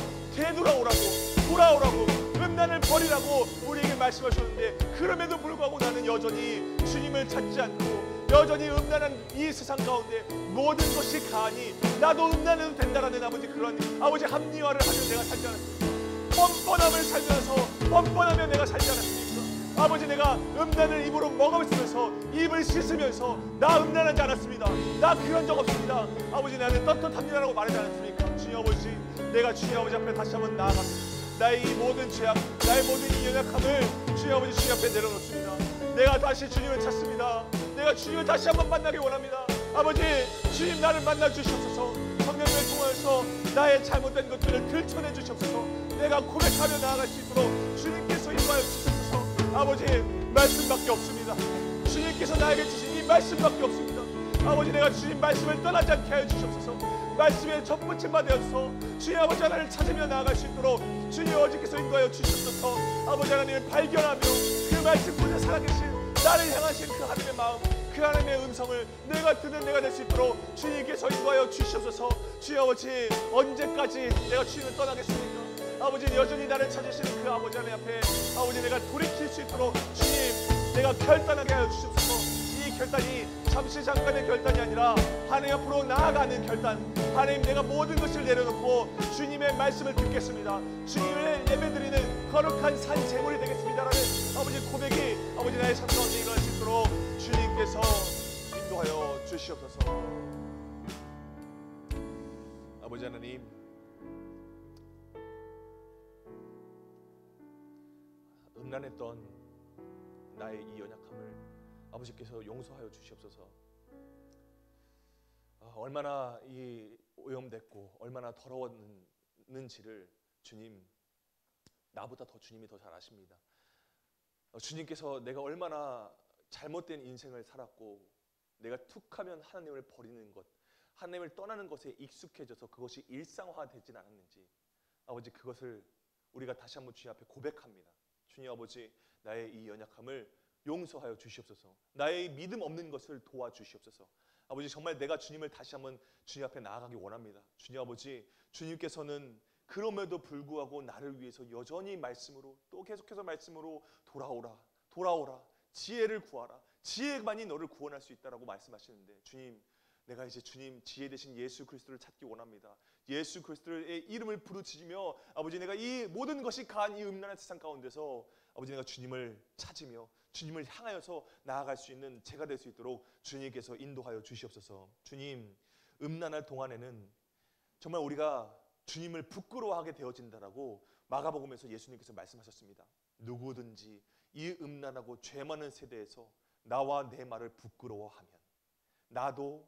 돌아오라고 음란을 버리라고 우리에게 말씀하셨는데 그럼에도 불구하고 나는 여전히 주님을 찾지 않고 여전히 음란한 이 세상 가운데 모든 것이 가하니 나도 음란해도 된다라는 아버지 그런 아버지 합리화를 하며 내가 살지 않았습니까? 뻔뻔함을 살면서 뻔뻔하며 내가 살지 않았습니까? 아버지, 내가 음란을 입으로 먹으면서 입을 씻으면서 나 음란하지 않았습니다. 나 그런 적 없습니다. 아버지, 나는 떳떳합니다라고 말하지 않았습니까? 주님 아버지, 내가 주님 아버지 앞에 다시 한번 나아갑니다. 나의 이 모든 죄악, 나의 모든 이 연약함을 주님 아버지 주님 앞에 내려놓습니다. 내가 다시 주님을 찾습니다. 내가 주님을 다시 한번 만나기 원합니다. 아버지, 주님 나를 만나 주시옵소서. 성령을 통해서 나의 잘못된 것들을 들춰내 주시옵소서. 내가 고백하며 나아갈 수 있도록 주님께서 인도하여 주시옵소서. 아버지, 말씀밖에 없습니다. 주님께서 나에게 주신 이 말씀밖에 없습니다. 아버지, 내가 주님 말씀을 떠나지 않게 하여 주시옵소서. 말씀에 접붙임 받아서 주님 아버지 하나님을 찾으며 나아갈 수 있도록 주님 아버지께서 인도하여 주시옵소서. 아버지 하나님을 발견하며 그 말씀 보다 살아계신 나를 향하신 그 하나님의 마음, 그 하나님의 음성을 내가 듣는 내가 될 수 있도록 주님께서 인도하여 주시옵소서. 주님 아버지, 언제까지 내가 주님을 떠나겠습니까? 아버지, 여전히 나를 찾으시는 그 아버지 하나님 앞에 아버지 내가 돌이킬 수 있도록 주님, 내가 결단하게 하여 주시옵소서. 이 결단이 잠시 잠깐의 결단이 아니라 하나님 앞으로 나아가는 결단. 하나님, 내가 모든 것을 내려놓고 주님의 말씀을 듣겠습니다. 주님을 예배드리는 거룩한 산 제물이 되겠습니다라는 아버지 고백이 아버지 나의 삶 가운데 일어날 수 있도록 주님께서 인도하여 주시옵소서. 아버지 하나님, 음란했던 나의 이 연약함을 아버지께서 용서하여 주시옵소서. 얼마나 이 오염됐고 얼마나 더러웠는지를 주님, 나보다 더 주님이 더 잘 아십니다. 주님께서 내가 얼마나 잘못된 인생을 살았고 내가 툭하면 하나님을 버리는 것, 하나님을 떠나는 것에 익숙해져서 그것이 일상화되진 않았는지 아버지, 그것을 우리가 다시 한번 주님 앞에 고백합니다. 주님 아버지, 나의 이 연약함을 용서하여 주시옵소서. 나의 믿음 없는 것을 도와주시옵소서. 아버지, 정말 내가 주님을 다시 한번 주님 앞에 나아가기 원합니다. 주님 아버지, 주님께서는 그럼에도 불구하고 나를 위해서 여전히 말씀으로, 또 계속해서 말씀으로 돌아오라, 돌아오라, 지혜를 구하라, 지혜만이 너를 구원할 수 있다라고 말씀하시는데, 주님, 내가 이제 주님 지혜 되신 예수 그리스도를 찾기 원합니다. 예수 그리스도의 이름을 부르짖으며 아버지, 내가 이 모든 것이 가한 이 음란한 세상 가운데서 아버지, 내가 주님을 찾으며 주님을 향하여서 나아갈 수 있는 제가 될 수 있도록 주님께서 인도하여 주시옵소서. 주님, 음란할 동안에는 정말 우리가 주님을 부끄러워하게 되어진다라고 마가복음에서 예수님께서 말씀하셨습니다. 누구든지 이 음란하고 죄 많은 세대에서 나와 내 말을 부끄러워하면 나도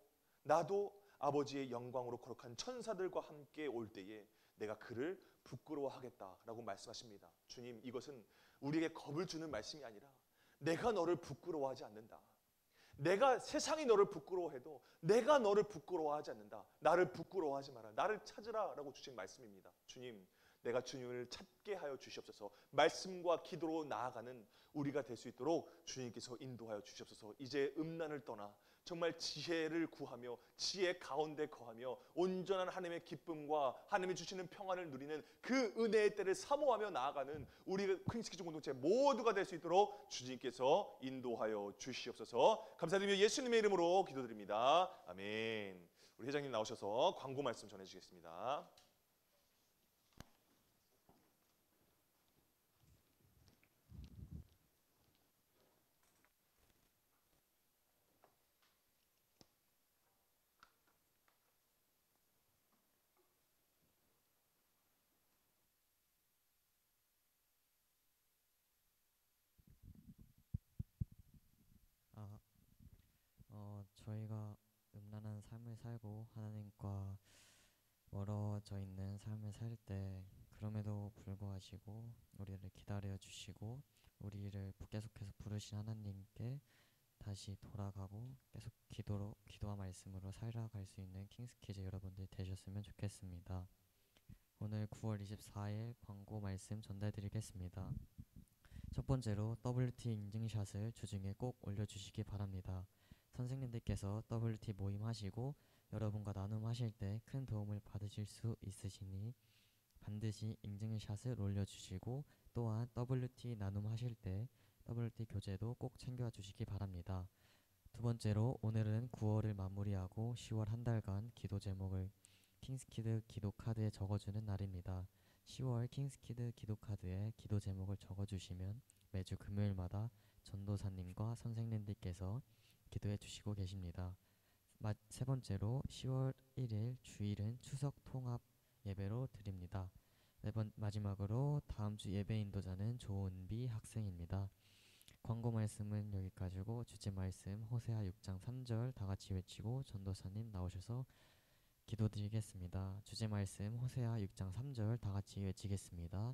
아버지의 영광으로 거룩한 천사들과 함께 올 때에 내가 그를 부끄러워하겠다라고 말씀하십니다. 주님, 이것은 우리에게 겁을 주는 말씀이 아니라 내가 너를 부끄러워하지 않는다. 내가 세상이 너를 부끄러워해도 내가 너를 부끄러워하지 않는다. 나를 부끄러워하지 마라. 나를 찾으라 라고 주신 말씀입니다. 주님, 내가 주님을 찾게 하여 주시옵소서. 말씀과 기도로 나아가는 우리가 될 수 있도록 주님께서 인도하여 주시옵소서. 이제 음란을 떠나 정말 지혜를 구하며 지혜 가운데 거하며 온전한 하나님의 기쁨과 하나님이 주시는 평안을 누리는 그 은혜의 때를 사모하며 나아가는 우리 퀸스키즈 공동체 모두가 될 수 있도록 주님께서 인도하여 주시옵소서. 감사드리며 예수님의 이름으로 기도드립니다. 아멘. 우리 회장님 나오셔서 광고 말씀 전해주시겠습니다. 저희가 음란한 삶을 살고 하나님과 멀어져 있는 삶을 살 때 그럼에도 불구하시고 우리를 기다려 주시고 우리를 계속해서 부르신 하나님께 다시 돌아가고 계속 기도와 말씀으로 살아갈 수 있는 킹스키즈 여러분들 되셨으면 좋겠습니다. 오늘 9월 24일 광고 말씀 전달드리겠습니다. 첫 번째로 WT 인증샷을 주중에 꼭 올려주시기 바랍니다. 선생님들께서 WT 모임 하시고 여러분과 나눔하실 때 큰 도움을 받으실 수 있으시니 반드시 인증샷을 올려주시고 또한 WT 나눔하실 때 WT 교재도 꼭 챙겨주시기 바랍니다. 두 번째로 오늘은 9월을 마무리하고 10월 한 달간 기도 제목을 킹스키드 기도 카드에 적어주는 날입니다. 10월 킹스키드 기도 카드에 기도 제목을 적어주시면 매주 금요일마다 전도사님과 선생님들께서 기도해 주시고 계십니다. 세 번째로 10월 1일 주일은 추석 통합 예배로 드립니다. 마지막으로 다음 주 예배 인도자는 조은비 학생입니다. 광고 말씀은 여기까지고 주제 말씀 호세아 6장 3절 다 같이 외치고 전도사님 나오셔서 기도드리겠습니다. 주제 말씀 호세아 6장 3절 다 같이 외치겠습니다.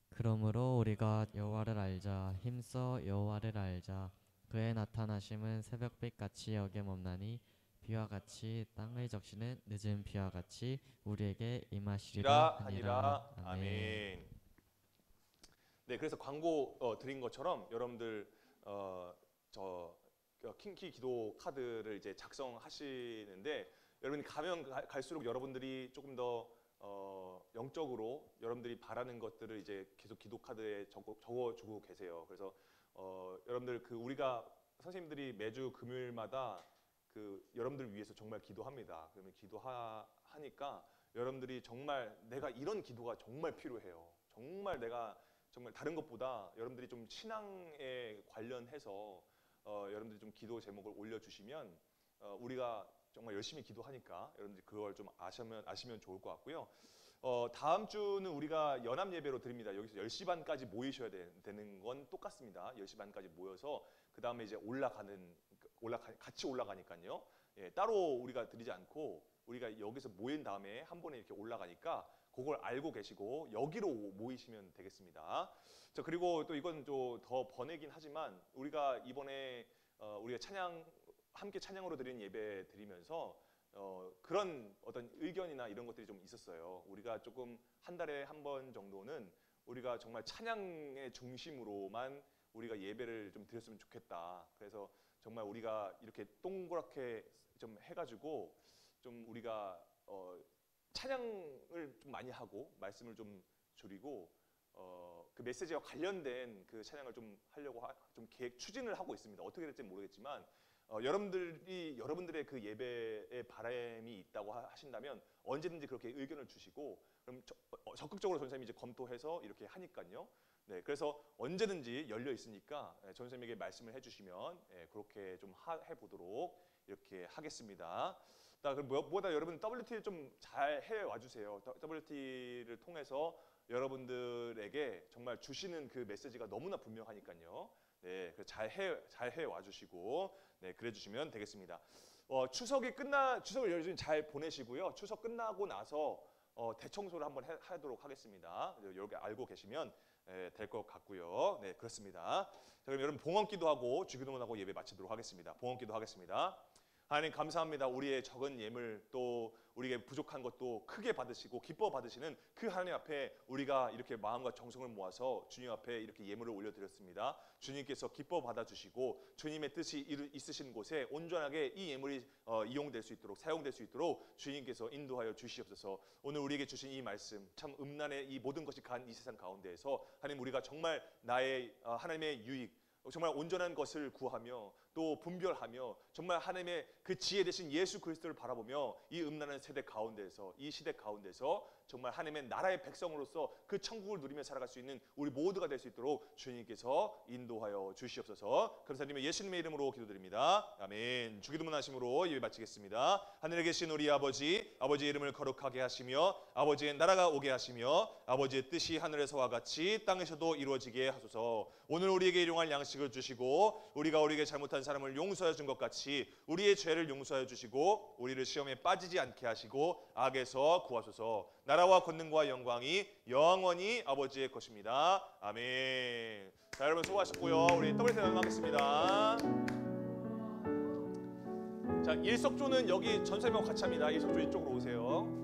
그러므로 우리가 여호와를 알자 힘써 여호와를 알자 그의 나타나심은 새벽빛같이 여김없나니 비와 같이 땅을 적시는 늦은 비와 같이 우리에게 임하시리라 하니라. 아멘. 네, 그래서 광고 드린 것처럼 여러분들 저 킹키 기도 카드를 이제 작성하시는데 여러분이 가면 갈수록 여러분들이 조금 더 영적으로 여러분들이 바라는 것들을 이제 계속 기도 카드에 적어주고 계세요. 그래서 여러분들 그 우리가 선생님들이 매주 금요일마다 그 여러분들 위해서 정말 기도합니다. 그러면 기도하니까 여러분들이 정말 내가 이런 기도가 정말 필요해요. 정말 내가 정말 다른 것보다 여러분들이 좀 신앙에 관련해서 여러분들이 좀 기도 제목을 올려주시면 우리가 정말 열심히 기도하니까 여러분들이 그걸 좀 아시면 좋을 것 같고요. 다음 주는 우리가 연합 예배로 드립니다. 여기서 10시 반까지 모이셔야 되는 건 똑같습니다. 10시 반까지 모여서 그 다음에 이제 같이 올라가니까요. 예, 따로 우리가 드리지 않고 우리가 여기서 모인 다음에 한 번에 이렇게 올라가니까 그걸 알고 계시고 여기로 모이시면 되겠습니다. 자, 그리고 또 이건 좀 더 번외긴 하지만 우리가 이번에 우리가 함께 찬양으로 드리는 예배 드리면서 그런 어떤 의견이나 이런 것들이 좀 있었어요. 우리가 조금 한 달에 한 번 정도는 우리가 정말 찬양의 중심으로만 우리가 예배를 좀 드렸으면 좋겠다. 그래서 정말 우리가 이렇게 동그랗게 좀 해가지고 좀 우리가 찬양을 좀 많이 하고 말씀을 좀 줄이고 그 메시지와 관련된 그 찬양을 좀 하려고 좀 추진을 하고 있습니다. 어떻게 될지 모르겠지만 여러분들의 그 예배에 바람이 있다고 하신다면 언제든지 그렇게 의견을 주시고 그럼 적극적으로 전선생님이 이제 검토해서 이렇게 하니까요. 네, 그래서 언제든지 열려 있으니까 전선생님에게 말씀을 해주시면 그렇게 좀 해보도록 이렇게 하겠습니다. 그럼 무엇보다 여러분 WT를 좀 잘 해와 주세요. WT를 통해서 여러분들에게 정말 주시는 그 메시지가 너무나 분명하니까요. 네, 잘 해와 주시고 네, 그래 주시면 되겠습니다. 추석을 여러분 잘 보내시고요. 추석 끝나고 나서 대청소를 한번 하도록 하겠습니다. 여기 알고 계시면 될 것 같고요. 네, 그렇습니다. 자, 그럼 여러분 봉헌기도 하고 주기도문 하고 예배 마치도록 하겠습니다. 봉헌기도 하겠습니다. 하나님 감사합니다. 우리의 적은 예물 또 우리에게 부족한 것도 크게 받으시고 기뻐 받으시는 그 하나님 앞에 우리가 이렇게 마음과 정성을 모아서 주님 앞에 이렇게 예물을 올려드렸습니다. 주님께서 기뻐 받아주시고 주님의 뜻이 있으신 곳에 온전하게 이 예물이 이용될 수 있도록 사용될 수 있도록 주님께서 인도하여 주시옵소서. 오늘 우리에게 주신 이 말씀 참 음란의 이 모든 것이 간 이 세상 가운데에서 하나님 우리가 정말 나의 하나님의 유익 정말 온전한 것을 구하며 또 분별하며 정말 하나님의 그 지혜 되신 예수 그리스도를 바라보며 이 음란한 세대 가운데서 이 시대 가운데서 정말 하나님의 나라의 백성으로서 그 천국을 누리며 살아갈 수 있는 우리 모두가 될 수 있도록 주님께서 인도하여 주시옵소서. 감사드리며 예수님의 이름으로 기도드립니다. 아멘. 주기도문 하심으로 예배 마치겠습니다. 하늘에 계신 우리 아버지의 이름을 거룩하게 하시며 아버지의 나라가 오게 하시며 아버지의 뜻이 하늘에서와 같이 땅에서도 이루어지게 하소서. 오늘 우리에게 일용할 양식을 주시고 우리가 우리에게 잘못한 사람을 용서해 준 것 같이 우리의 죄를 용서해 주시고 우리를 시험에 빠지지 않게 하시고 악에서 구하소서. 나라와 권능과 영광이 영원히 아버지의 것입니다. 아멘. 자, 여러분 수고하셨고요. 우리 WT 나누겠습니다. 자, 일석조는 여기 전설님하고 같이 합니다. 일석조 이쪽으로 오세요.